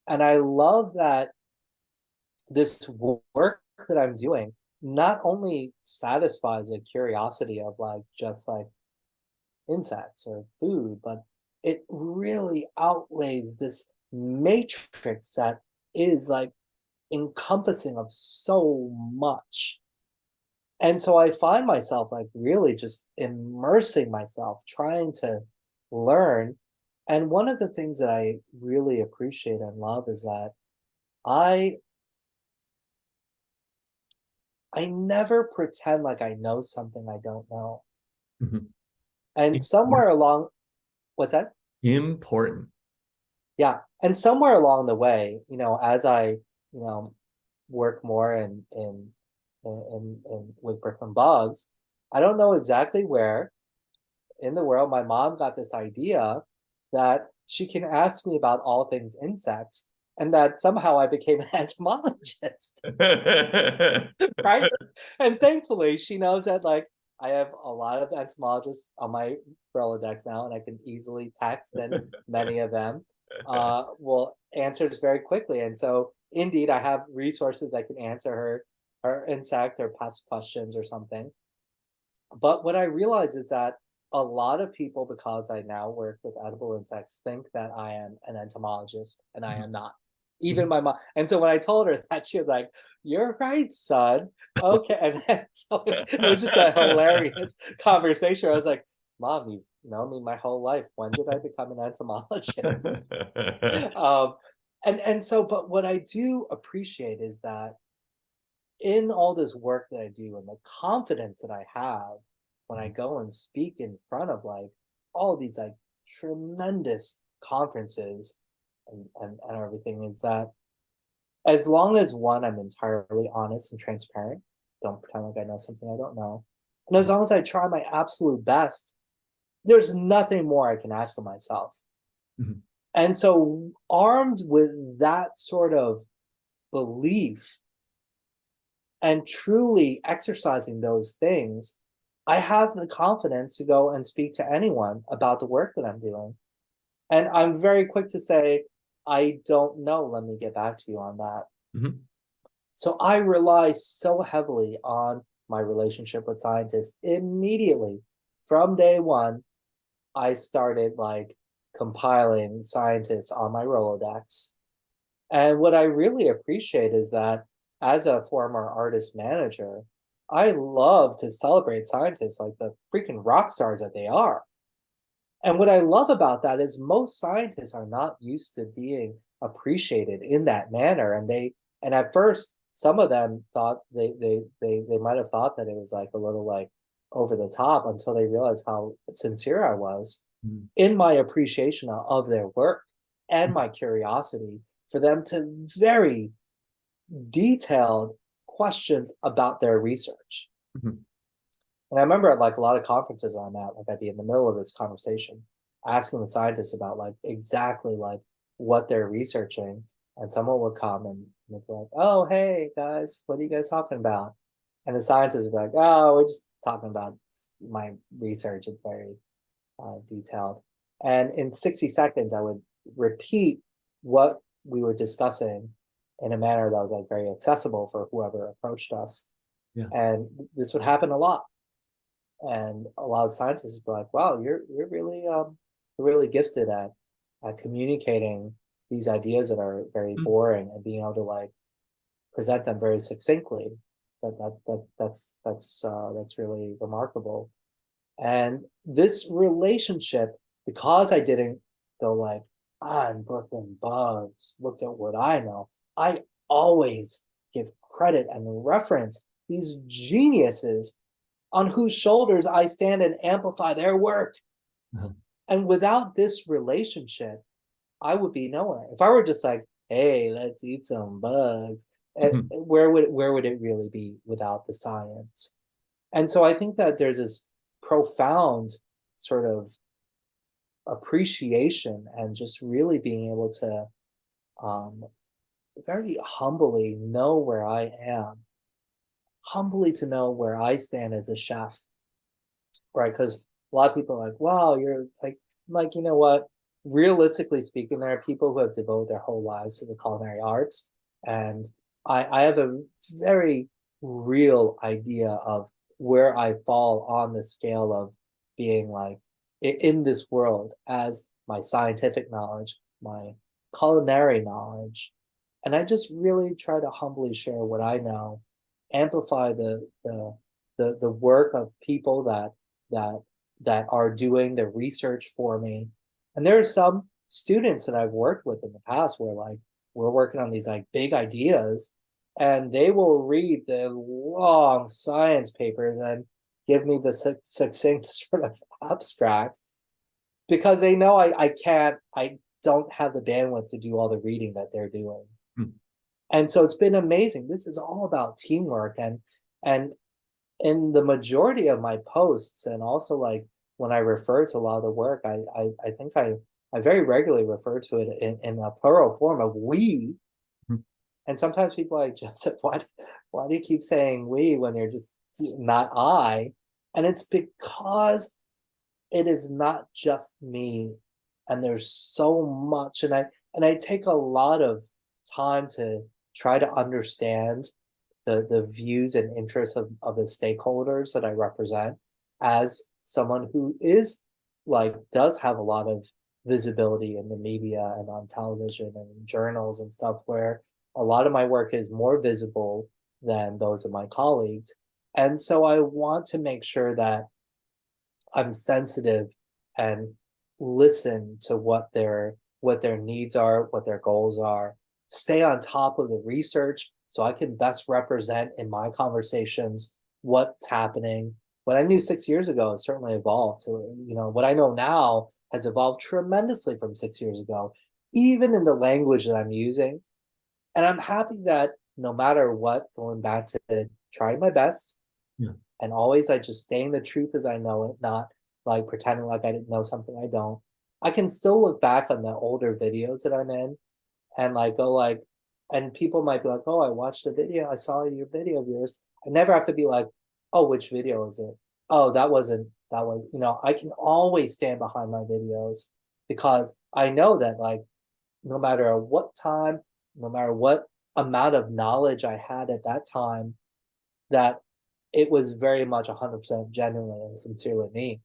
And I love that this work that I'm doing not only satisfies a curiosity of like just like insects or food, but it really outweighs this matrix that is like encompassing of so much. And so I find myself like really just immersing myself, trying to learn. And one of the things that I really appreciate and love is that I I never pretend like I know something I don't know. Mhm. And somewhere Important. along what's that? Important. Yeah. And somewhere along the way, as I, work more in with Brooklyn Bugs, I don't know exactly where in the world my mom got this idea that she can ask me about all things insects, and that somehow I became an entomologist, right? And thankfully, she knows that like I have a lot of entomologists on my Rolodex now, and I can easily text, and many of them will answer this very quickly. And so, indeed, I have resources that can answer her insect or pest questions or something. But what I realize is that a lot of people, because I now work with edible insects, think that I am an entomologist, and I am not. Even Mhm. my mom. And so when I told her that, she was like, "You're right, son. Okay." And then so it was just a hilarious conversation. I was like, "Mom, you've known me my whole life. When did I become an entomologist?" um, and so, but what I do appreciate is that in all this work that I do and the confidence that I have when I go and speak in front of like all these like tremendous conferences and everything is that as long as one, I'm entirely honest and transparent, don't pretend like I know something I don't know. And as long as I try my absolute best, there's nothing more I can ask of myself. Mhm. And so, armed with that sort of belief and truly exercising those things, I have the confidence to go and speak to anyone about the work that I'm doing. And I'm very quick to say, I don't know. Let me get back to you on that. Mhm. So I rely so heavily on my relationship with scientists immediately. From day one, I started like compiling scientists on my Rolodex. And what I really appreciate is that as a former artist manager, I love to celebrate scientists like the freaking rock stars that they are. And what I love about that is most scientists are not used to being appreciated in that manner. And at first some of them thought they might have thought that it was like a little like over the top until they realized how sincere I was Mhm. in my appreciation of their work and my curiosity for them to very detailed questions about their research. Mhm. And I remember at like a lot of conferences I'm at, like I'd be in the middle of this conversation, asking the scientists about like exactly like what they're researching. And someone would come and they'd be like, "Oh, hey guys, what are you guys talking about?" And the scientists would be like, "Oh, we're just talking about my research. It's very detailed." And in 60 seconds, I would repeat what we were discussing in a manner that was like very accessible for whoever approached us. Yeah. And this would happen a lot. And a lot of scientists would be like, "Wow, you're really gifted at communicating these ideas that are very Mm. boring and being able to like present them very succinctly. That's really remarkable." And this relationship, because I didn't go like, "I'm Brooklyn Bugs, look at what I know." I always give credit and reference these geniuses on whose shoulders I stand and amplify their work. Uh-huh. And without this relationship, I would be nowhere. If I were just like, "Hey, let's eat some bugs," Mhm. where would it really be without the science? And so I think that there's this profound sort of appreciation and just really being able to um, very humbly know where I am, humbly to know where I stand as a chef, right? Because a lot of people are like, "Wow, you're like, you know what? Realistically speaking, there are people who have devoted their whole lives to the culinary arts, and I have a very real idea of where I fall on the scale of being like in this world as my scientific knowledge, my culinary knowledge, and I just really try to humbly share what I know, amplify the work of people that that are doing the research for me. And there are some students that I've worked with in the past where like we're working on these like big ideas and they will read the long science papers and give me the succinct sort of abstract because they know I don't have the bandwidth to do all the reading that they're doing. Mm. And so it's been amazing. This is all about teamwork and in the majority of my posts and also like when I refer to a lot of the work, I think I I very regularly refer to it in a plural form of we. Mhm. And sometimes people are like, Joseph, why do you keep saying we when you're just not I? And it's because it is not just me. And there's so much. And I take a lot of time to try to understand the views and interests of the stakeholders that I represent as someone who is like does have a lot of visibility in the media and on television and journals and stuff where a lot of my work is more visible than those of my colleagues. And so I want to make sure that I'm sensitive and listen to what their needs are, what their goals are, stay on top of the research so I can best represent in my conversations what's happening. What I knew 6 years ago has certainly evolved to, what I know now has evolved tremendously from 6 years ago, even in the language that I'm using. And I'm happy that no matter what, going back to trying my best, Yeah. and always I just saying the truth as I know it, not like pretending like I didn't know something I don't. I can still look back on the older videos that I'm in and like go like, and people might be like, oh, I watched the video, I saw your video of yours. I never have to be like, oh, which video is it? Oh, that was, I can always stand behind my videos because I know that like no matter what time, no matter what amount of knowledge I had at that time, that it was very much 100% genuinely and sincerely me.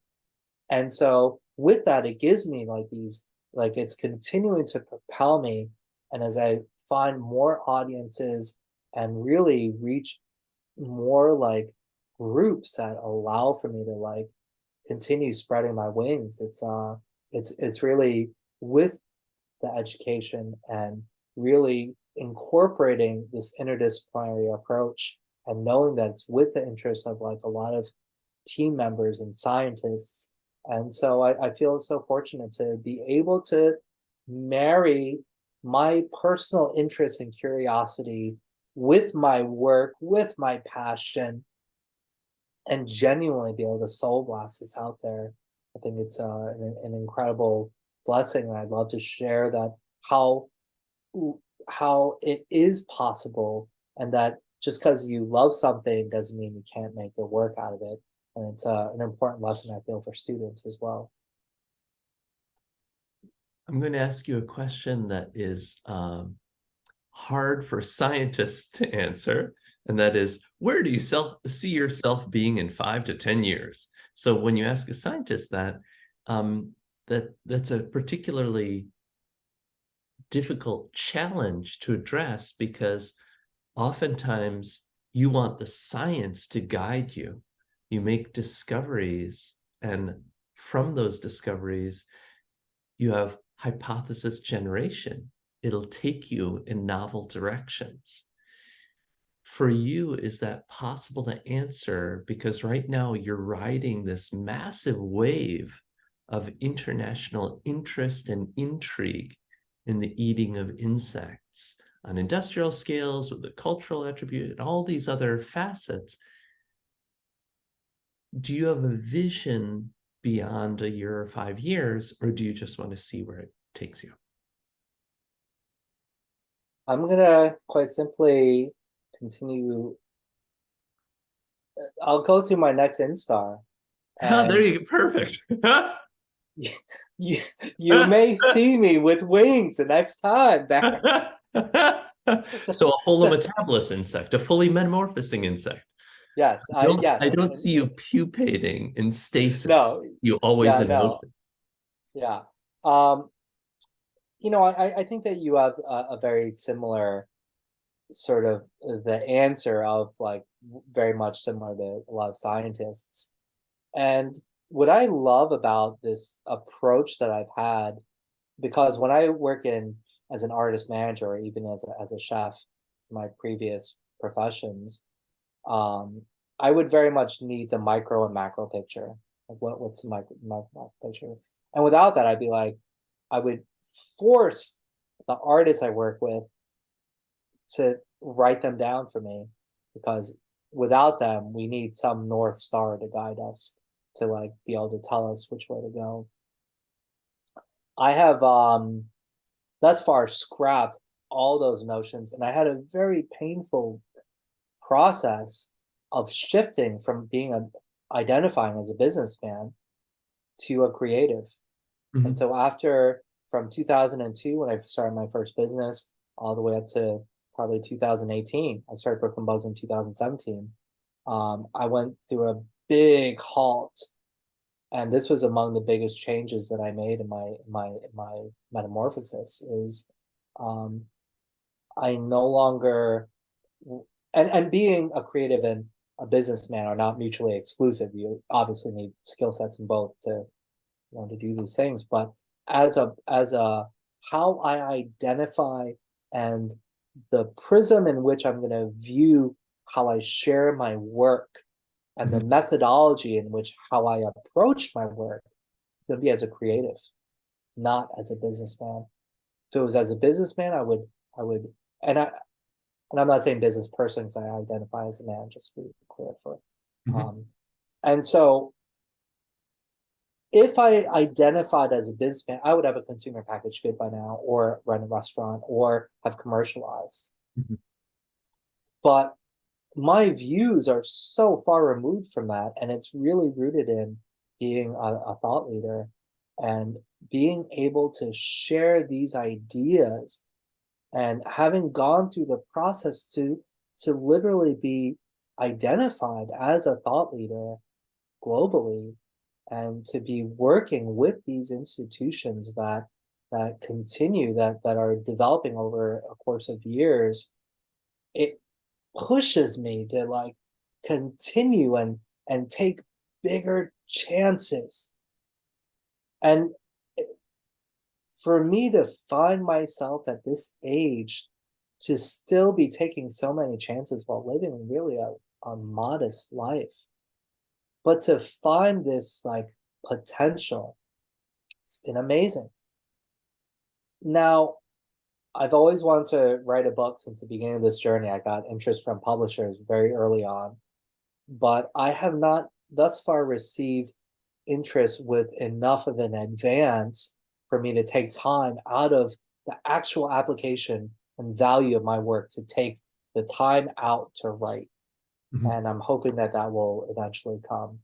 And so with that, it gives me like these, like it's continuing to propel me. And as I find more audiences and really reach more like groups that allow for me to like continue spreading my wings, it's really with the education and really incorporating this interdisciplinary approach and knowing that it's with the interest of like a lot of team members and scientists. And so I feel so fortunate to be able to marry my personal interest and curiosity with my work, with my passion, and genuinely be able to soul blast this out there. I think it's an incredible blessing, and I'd love to share that how how it is possible, and that just because you love something doesn't mean you can't make the work out of it. And it's an important lesson I feel for students as well. I'm going to ask you a question that is hard for scientists to answer, and that is, where do you see yourself being in 5 to 10 years? So when you ask a scientist that, that's a particularly difficult challenge to address because oftentimes you want the science to guide you. You make discoveries, and from those discoveries, you have hypothesis generation. It'll take you in novel directions. For you, is that possible to answer? Because right now you're riding this massive wave of international interest and intrigue in the eating of insects on industrial scales with the cultural attribute and all these other facets. Do you have a vision beyond a year or 5 years, or do you just want to see where it takes you? I'm gonna quite simply continue. I'll go through my next Instar, There and you go. Perfect. you you may see me with wings the next time, Barrett. So a holometabolous insect, a fully metamorphosing insect. Yes, I yes, don't see you pupating in stasis. no, You always yeah, in no, motion. yeah. Um, I think that you have a very similar sort of the answer of like very much similar to a lot of scientists. And what I love about this approach that I've had, because when I work in as an artist manager or even as a chef, my previous professions, um, I would very much need the micro and macro picture. Like what's the macro picture? And without that, I'd be like, I would force the artists I work with to write them down for me because without them, we need some North Star to guide us to like be able to tell us which way to go. I have thus far scrapped all those notions, and I had a very painful process of shifting from being a identifying as a businessman to a creative. And Mhm. so after from 2002, when I started my first business, all the way up to probably 2018, I started Brooklyn Bugs in 2017. I went through a big halt, and this was among the biggest changes that I made in my metamorphosis. Is um, I no longer, and being a creative and a businessman are not mutually exclusive. You obviously need skill sets in both to to do these things, but as a how I identify and the prism in which I'm going to view how I share my work and the Mhm. methodology in which how I approach my work to be as a creative, not as a businessman. If it was as a businessman, I would, and I and I'm not saying business person because I identify as a man, just to be clear for, Mhm. um, and so if I identified as a businessman, I would have a consumer packaged good by now, or run a restaurant, or have commercialized. Mhm. But my views are so far removed from that, and it's really rooted in being a thought leader and being able to share these ideas, and having gone through the process to literally be identified as a thought leader globally, and to be working with these institutions that continue that are developing over a course of years. It pushes me to like continue and take bigger chances. And for me to find myself at this age to still be taking so many chances while living really a modest life, but to find this like potential, it's been amazing. Now, I've always wanted to write a book since the beginning of this journey. I got interest from publishers very early on, but I have not thus far received interest with enough of an advance for me to take time out of the actual application and value of my work to take the time out to write. Mhm. And I'm hoping that that will eventually come.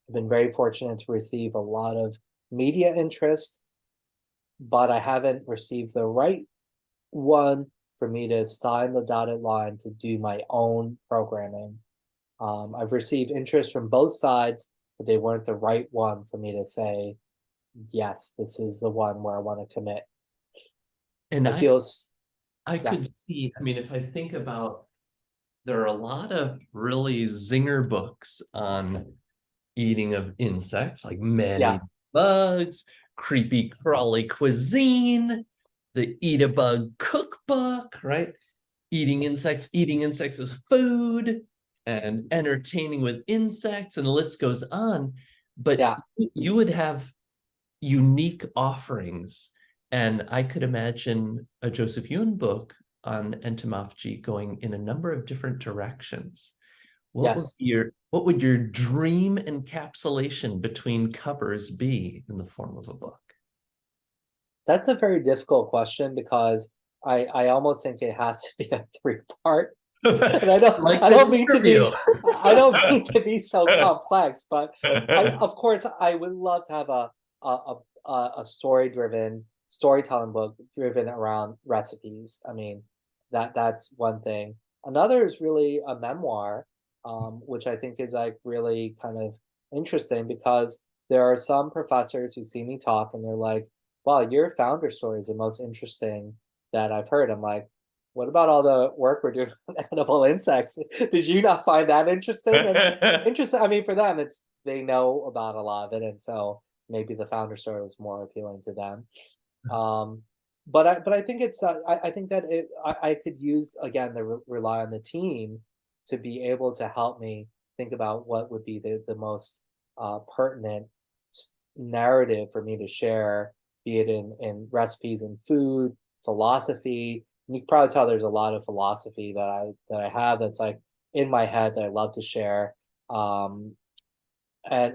I've been very fortunate to receive a lot of media interest, but I haven't received the right one for me to sign the dotted line to do my own programming. I've received interest from both sides, but they weren't the right one for me to say, yes, this is the one where I want to commit. And I I feel, I yeah, could see, I mean, if I think about, there are a lot of really zinger books on eating of insects, like yeah, man-eating bugs, creepy crawly cuisine, the Eat a Bug cookbook, right? Eating insects as food, and entertaining with insects, and the list goes on. But yeah, you would have unique offerings. And I could imagine a Joseph Yoon book on entomophagy going in a number of different directions. yes. What would your dream encapsulation between covers be in the form of a book? That's a very difficult question because I almost think it has to be a three-part. And Like I this don't mean to interview. be I don't mean to be so complex, but I of course I would love to have a story-driven storytelling book driven around recipes. I mean, that's one thing. Another is really a memoir, which I think is like really kind of interesting because there are some professors who see me talk and they're like, wow, your founder story is the most interesting that I've heard. I'm like, what about all the work we're doing on edible insects? Did you not find that interesting? And interesting, I mean, for them, it's they know about a lot of it, and so maybe the founder story was more appealing to them. Um, but I think it's I think that I could use again the rely on the team to be able to help me think about what would be the most pertinent narrative for me to share, be it in recipes and food, philosophy. And you can probably tell there's a lot of philosophy that I have that's like in my head that I love to share. And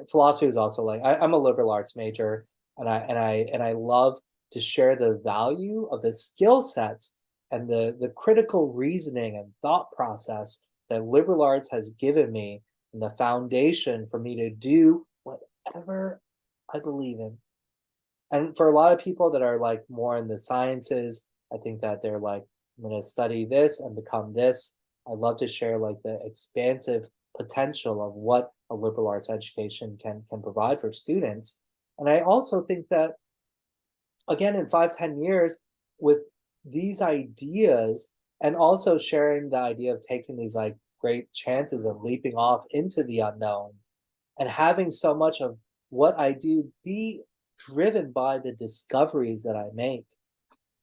philosophy is also like I'm a liberal arts major, And I love to share the value of the skill sets and the critical reasoning and thought process that liberal arts has given me, and the foundation for me to do whatever I believe in. And for a lot of people that are like more in the sciences, I think that they're like, I'm going to study this and become this. I love to share like the expansive potential of what a liberal arts education can provide for students. And I also think that, again, in 5, 10 years, with these ideas, and also sharing the idea of taking these like great chances of leaping off into the unknown, and having so much of what I do be driven by the discoveries that I make.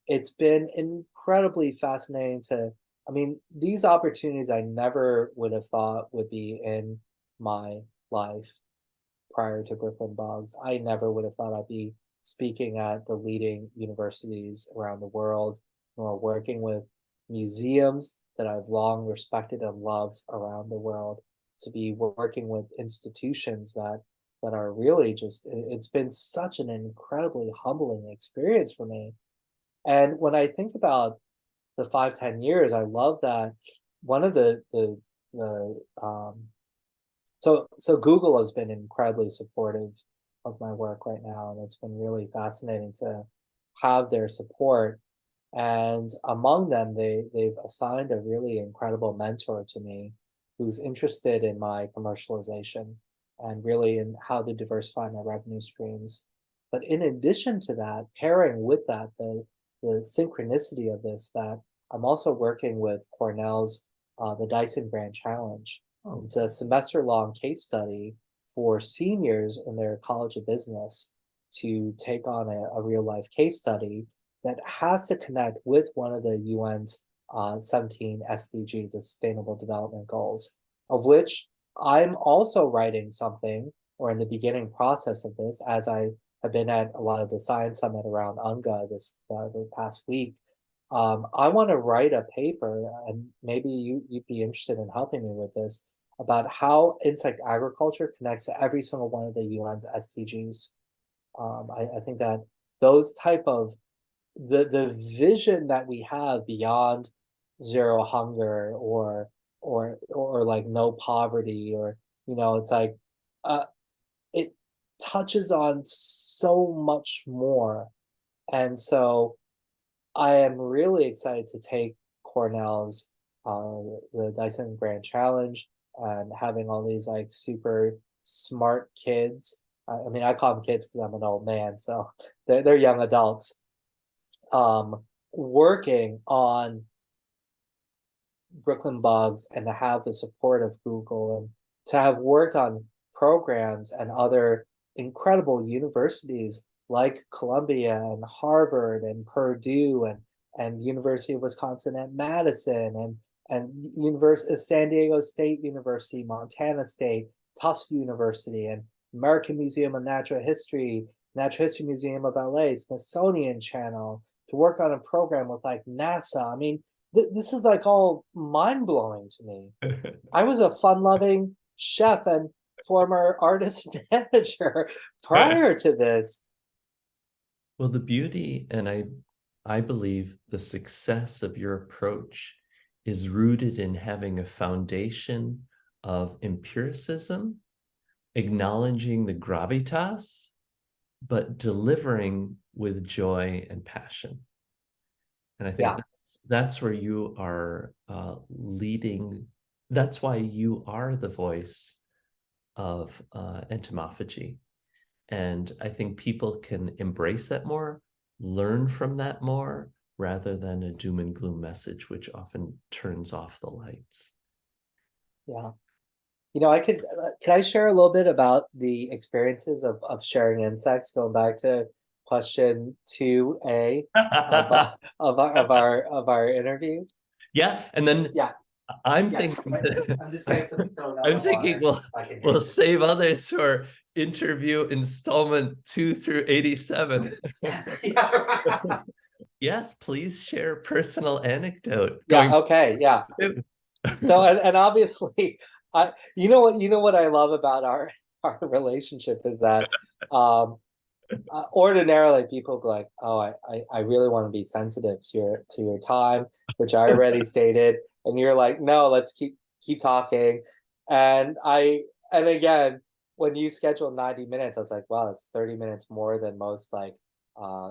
It's been incredibly fascinating to, I mean, these opportunities I never would have thought would be in my life prior to Brooklyn Bugs. I never would have thought I'd be speaking at the leading universities around the world, nor working with museums that I've long respected and loved around the world, to be working with institutions that are really just, it's been such an incredibly humbling experience for me. And when I think about the 5, 10 years, I love that one of the so Google has been incredibly supportive of my work right now, and it's been really fascinating to have their support. And among them, they've assigned a really incredible mentor to me, who's interested in my commercialization and really in how to diversify my revenue streams. But in addition to that, pairing with that, the synchronicity of this, that I'm also working with Cornell's the Dyson Brand Challenge. Oh, It's a semester-long case study for seniors in their College of Business to take on a real-life case study that has to connect with one of the UN's 17 SDGs, the Sustainable Development Goals, of which I'm also writing something, or in the beginning process of this, as I have been at a lot of the science summit around UNGA this the past week. I want to write a paper, and maybe you'd be interested in helping me with this, about how insect agriculture connects to every single one of the UN's SDGs. I think that those type of the vision that we have beyond zero hunger, or like no poverty, or it's like uh it touches on so much more. And so I am really excited to take Cornell's the Dyson Grand Challenge, and having all these like super smart kids. I mean, I call them kids because I'm an old man, so they're young adults, working on Brooklyn Bugs, and to have the support of Google, and to have worked on programs and other incredible universities like Columbia and Harvard and Purdue, and University of Wisconsin at Madison, and University San Diego State University, Montana State, Tufts University, and American Museum of Natural History, Natural History Museum of LA, Smithsonian Channel, to work on a program with like NASA. I mean, this is like all mind blowing to me. I was a fun loving chef and former artist manager prior to this. well, the beauty, and I believe the success of your approach is rooted in having a foundation of empiricism, acknowledging the gravitas, but delivering with joy and passion. And I think Yeah, that's where you are leading. That's why you are the voice of entomophagy. And I think people can embrace that more, learn from that more, rather than a doom and gloom message, which often turns off the lights. yeah. I can I share a little bit about the experiences of sharing insects, going back to question 2A of our interview? Yeah, and then Yeah, I'm yeah. thinking I'm just getting some I'm Philadelphia thinking water. we'll save others for interview installment 2 through 87. Yeah. Yes, please share personal anecdote. Yeah, Going okay, yeah. So, and obviously, you know what I love about our relationship is that, um ordinarily people be like, oh, I really want to be sensitive to your time, which I already stated, and you're like, no, let's keep talking. And and again, when you schedule 90 minutes, I was like, wow, it's 30 minutes more than most like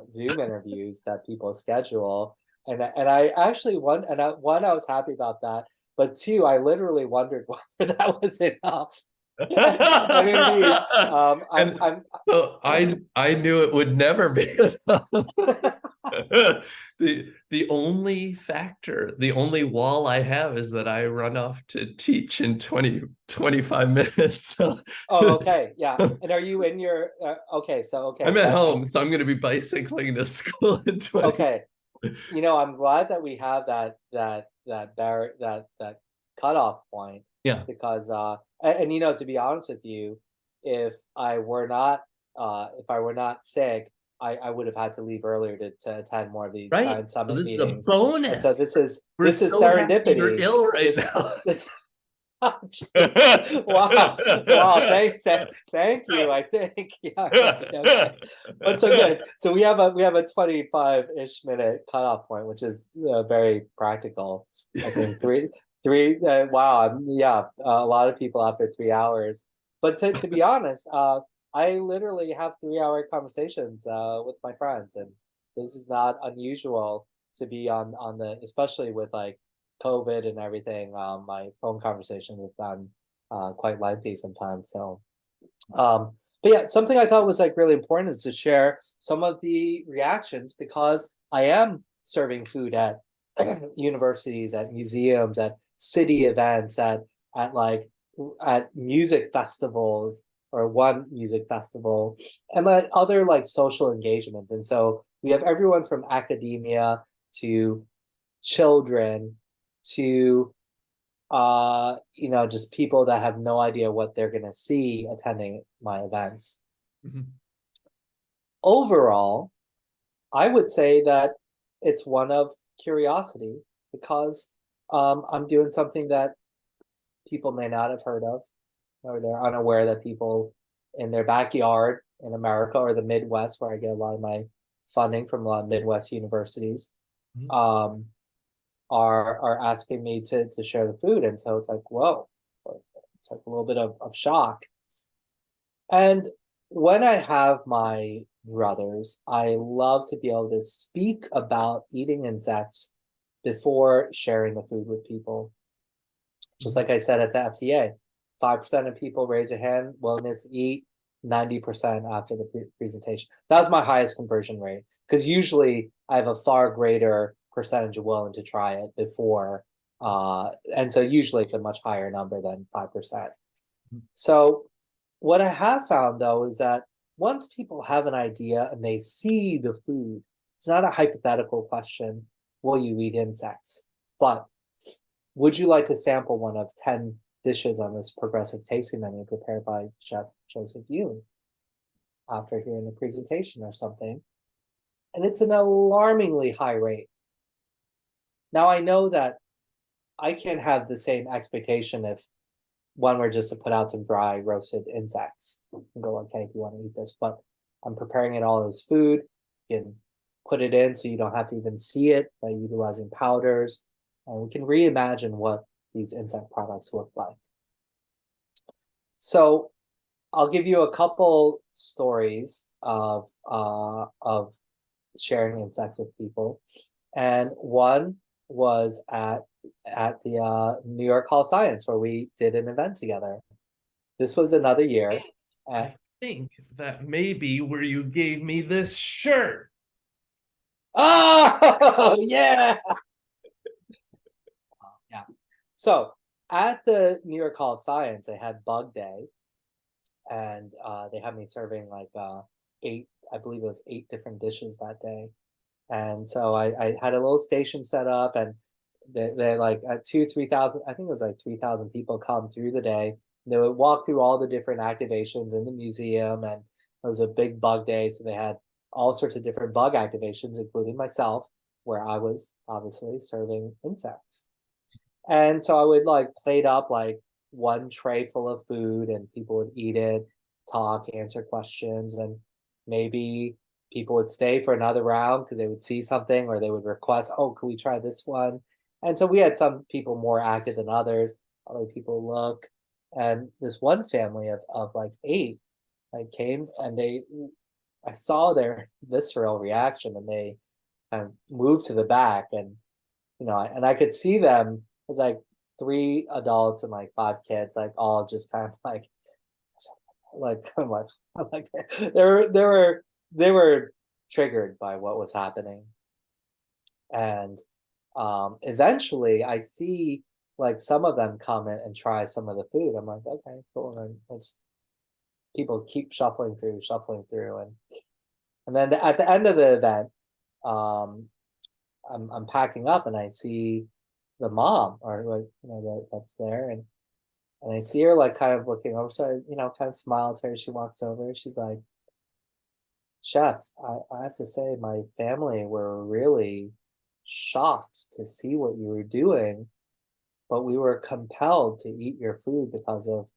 Zoom interviews that people schedule. And I actually one, I was happy about that, but two, I literally wondered whether that was enough. And indeed, And I'm so I knew it would never be enough. The only factor, the only wall I have is that I run off to teach in 25 minutes. So Oh, okay, yeah. And are you in your okay, so okay, I'm at that home, so I'm going to be bicycling to school in 20. okay. I'm glad that we have that cutoff point, Yeah. because and to be honest with you, if I were not sick, I would have had to leave earlier to attend more of these Right. science So summit this is a meetings. And so bonus. We're this is so happy you're serendipity. ill right This now. this Oh, jeez. Wow. Wow. Thank you. I think. Yeah. Okay. Okay. But so good. So we have a 25-ish minute cutoff point, which is very practical. I think three. Wow. Yeah. A lot of people after 3 hours. But to be honest, I literally have 3 hour conversations with my friends, and this is not unusual to be on the, especially with like COVID and everything. My phone conversations have gotten quite lengthy sometimes. So, but yeah, something I thought was like really important is to share some of the reactions, because I am serving food at universities, at museums, at city events, at like at music festivals, or one music festival, and like other like social engagements. And so we have everyone from academia to children to just people that have no idea what they're going to see attending my events. Mhm. Overall, I would say that it's one of curiosity, because I'm doing something that people may not have heard of, or they're unaware that people in their backyard in America or the Midwest, where I get a lot of my funding from a lot of Midwest universities, Mhm. um, are asking me to share the food. And so it's like, whoa, it's like a little bit of shock. And when I have my brothers, I love to be able to speak about eating insects before sharing the food with people. Just Mhm. like I said at the FDA, 5% of people raise their hand, willingness to eat, 90% after the presentation. That was my highest conversion rate, because usually I have a far greater percentage of willing to try it before. And so usually it's a much higher number than 5%. So what I have found though is that once people have an idea and they see the food, it's not a hypothetical question, will you eat insects? But would you like to sample one of 10 dishes on this progressive tasting menu prepared by Chef Joseph Yoon after hearing the presentation or something? And it's an alarmingly high rate. Now, I know that I can't have the same expectation if one were just to put out some dry roasted insects and go, okay, if you want to eat this, but I'm preparing it all as food. You can put it in so you don't have to even see it by utilizing powders. And we can reimagine what these insect products look like. So I'll give you a couple stories of sharing insects with people, and one was at the New York Hall of Science, where we did an event together. This was another year. Uh, I think that may be where you gave me this shirt. oh yeah, yeah. So at the New York Hall of Science, they had Bug Day, and they had me serving like eight, I believe it was eight different dishes that day. And so I had a little station set up, and they like at 3,000, I think it was like 3,000 people come through the day. They would walk through all the different activations in the museum, and it was a big bug day. So they had all sorts of different bug activations, including myself, where I was obviously serving insects. And so I would like plate up like one tray full of food, and people would eat it, talk, answer questions. And maybe people would stay for another round because they would see something, or they would request, oh, can we try this one? And so we had some people more active than others. Other people look. And this one family of like 8, like came and I saw their visceral reaction, and they kind of moved to the back, and and I could see them. It was like 3 adults and like 5 kids, like all just kind of like I'm like they were triggered by what was happening. And eventually I see like some of them come in and try some of the food. I'm like, okay, cool. And it's people keep shuffling through, and then at the end of the event, um, I'm packing up, and I see the mom, or like that's there, and I see her like kind of looking over, so kind of smile to her. She walks over. She's like, "Chef, I have to say, my family were really shocked to see what you were doing, but we were compelled to eat your food because of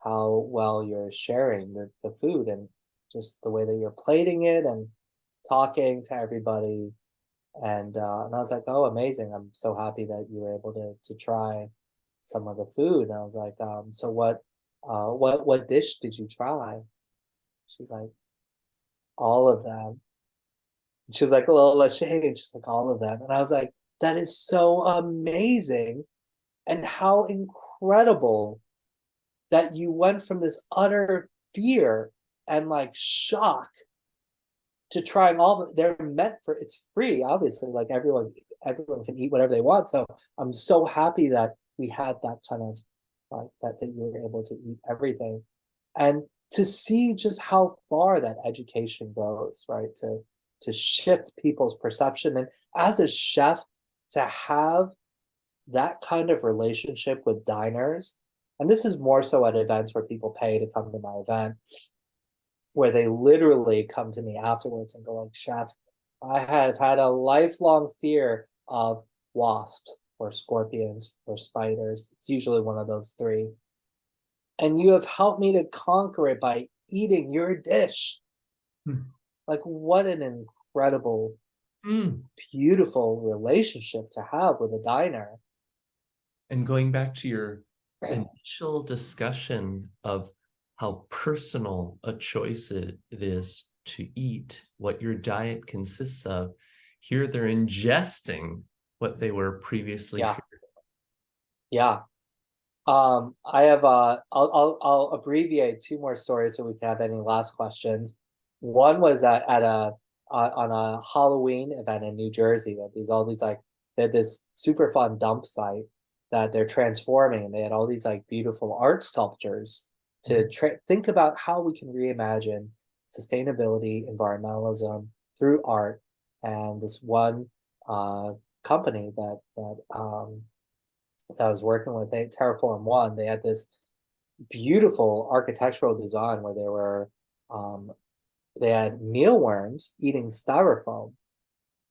how well you're sharing the food, and just the way that you're plating it and talking to everybody." And I was like, "Oh, amazing! I'm so happy that you were able to try some of the food." And I was like, "So what dish did you try?" She's like, "All of them." She was like a little ashamed. She's like, "All of them." And I was like, "That is so amazing, and how incredible that you went from this utter fear and like shock to trying all of it. They're meant for, it's free, obviously, like everyone can eat whatever they want. So I'm so happy that we had that kind of like that you were able to eat everything. And to see just how far that education goes, right? To shift people's perception. And as a chef, to have that kind of relationship with diners, and this is more so at events where people pay to come to my event, where they literally come to me afterwards and go like, "Chef, I have had a lifelong fear of wasps or scorpions or spiders. It's usually one of those 3. And you have helped me to conquer it by eating your dish." Hmm. Like, what an incredible, Mm. beautiful relationship to have with a diner. And going back to your initial discussion of how personal a choice it is to eat what your diet consists of, here they're ingesting what they were previously Yeah, fearing. yeah. I have I'll abbreviate 2 more stories so we can have any last questions. One was at a on a Halloween event in New Jersey, that all these like, they had this super fun dump site that they're transforming, and they had all these like beautiful art sculptures to think about how we can reimagine sustainability, environmentalism through art. And this one uh company that I was working with, Terraform One, they had this beautiful architectural design where um, they had mealworms eating styrofoam,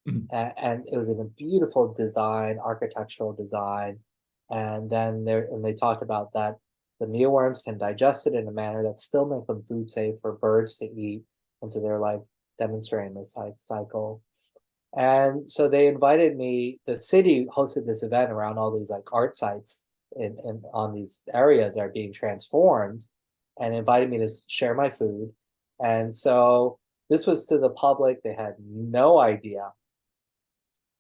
Mhm. and it was in a beautiful design, architectural design. And then they talked about that the mealworms can digest it in a manner that still make them food safe for birds to eat, and so they're like demonstrating this like cycle. And so they invited me, the city hosted this event around all these like art sites in on these areas that are being transformed, and invited me to share my food. And so this was to the public. They had no idea.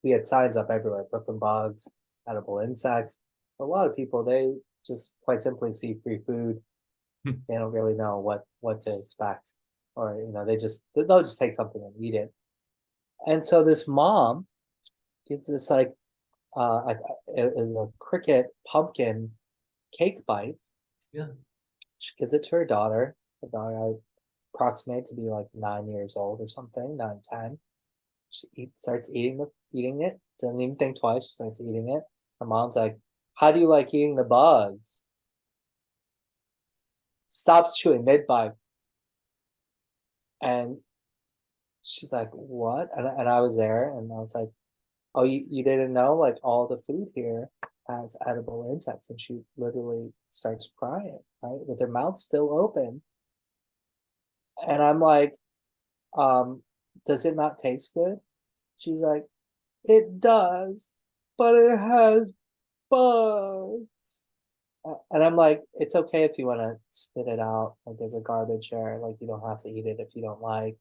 We had signs up everywhere, Brooklyn bugs, edible insects. A lot of people, they just quite simply see free food. They don't really know what to expect. Or, they'll just take something and eat it. And so this mom gives this like it is a cricket pumpkin cake bite. Yeah. She gives it to her daughter. Her daughter, I approximate to be like 9 years old or something, 9, 10. Starts eating it. Doesn't even think twice. She starts eating it. Her mom's like, "How do you like eating the bugs?" Stops chewing mid bite, and she's like, "What?" And I was there, and I was like, "Oh, you didn't know? Like, all the food here has edible insects." And she literally starts crying, right, with her mouth still open. And I'm like, does it not taste good? She's like, it does, but it has bugs. And I'm like, it's okay if you want to spit it out. Like there's a garbage there. Like you don't have to eat it if you don't like.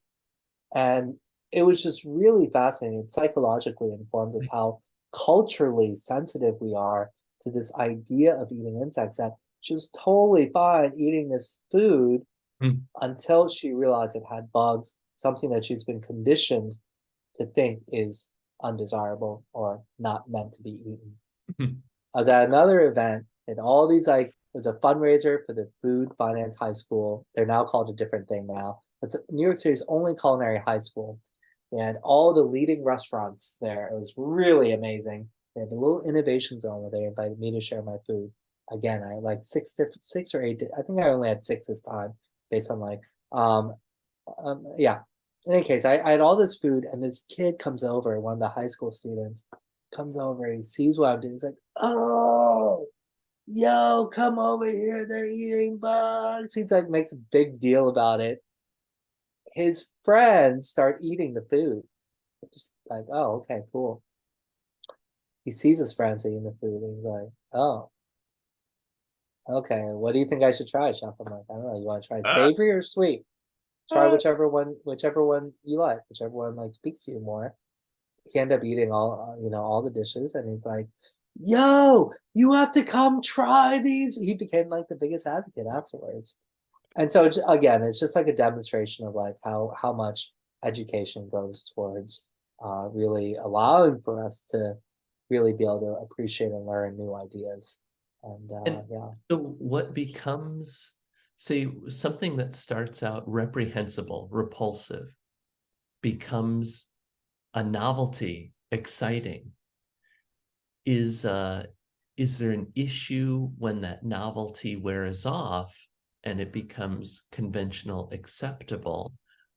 And it was just really fascinating. It psychologically informed us how culturally sensitive we are to this idea of eating insects, that she was totally fine eating this food Mm. until she realized it had bugs, something that she's been conditioned to think is undesirable or not meant to be eaten. I was at another event and all these like it was a fundraiser for the Food Finance High School. They're now called a different thing now. It's New York City's only culinary high school. And all the leading restaurants there. It was really amazing. They had a little innovation zone where they invited me to share my food. Again, I had like six or eight. I think I only had six this time, based on like yeah. In any case, I had all this food, and this kid comes over, one of the high school students comes over, he sees what I'm doing. He's like, oh, yo, come over here. They're eating bugs. He's like, makes a big deal about it. His friends start eating the food. Just like, oh, okay, cool. He sees his friends eating the food, and he's like, oh, okay. What do you think I should try, Chef? I'm like, I don't know. You want to try savory or sweet? Try whichever one you like, whichever one like speaks to you more. He ended up eating all the dishes, and he's like, yo, you have to come try these. He became like the biggest advocate afterwards. And so again, it's just like a demonstration of like how much education goes towards really allowing for us to really be able to appreciate and learn new ideas. And And yeah. so what becomes, say, something that starts out reprehensible, repulsive, becomes a novelty, exciting? Is there an issue when that novelty wears off and it becomes conventional, acceptable,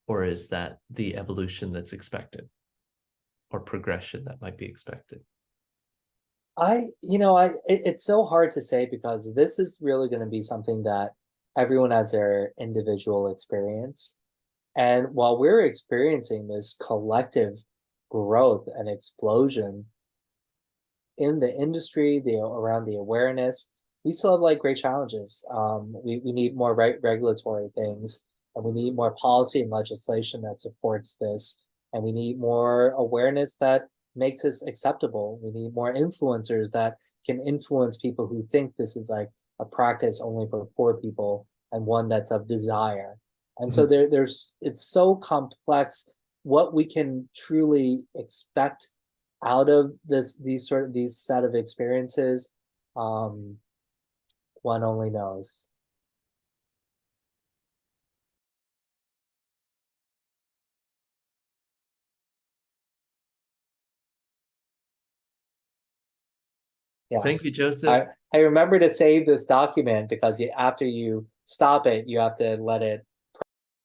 or is that the evolution that's expected or progression that might be expected? It's so hard to say because this is really going to be something that everyone has their individual experience. And while we're experiencing this collective growth and explosion in the industry, around the awareness, we still have like great challenges. We need more regulatory things, and we need more policy and legislation that supports this, and we need more awareness that makes this acceptable. We need more influencers that can influence people who think this is like a practice only for poor people and one that's of desire. And so Mhm. there's it's so complex what we can truly expect out of these set of experiences. um One only knows. Yeah. Thank you, Joseph. I remember to save this document because after you stop it, you have to let it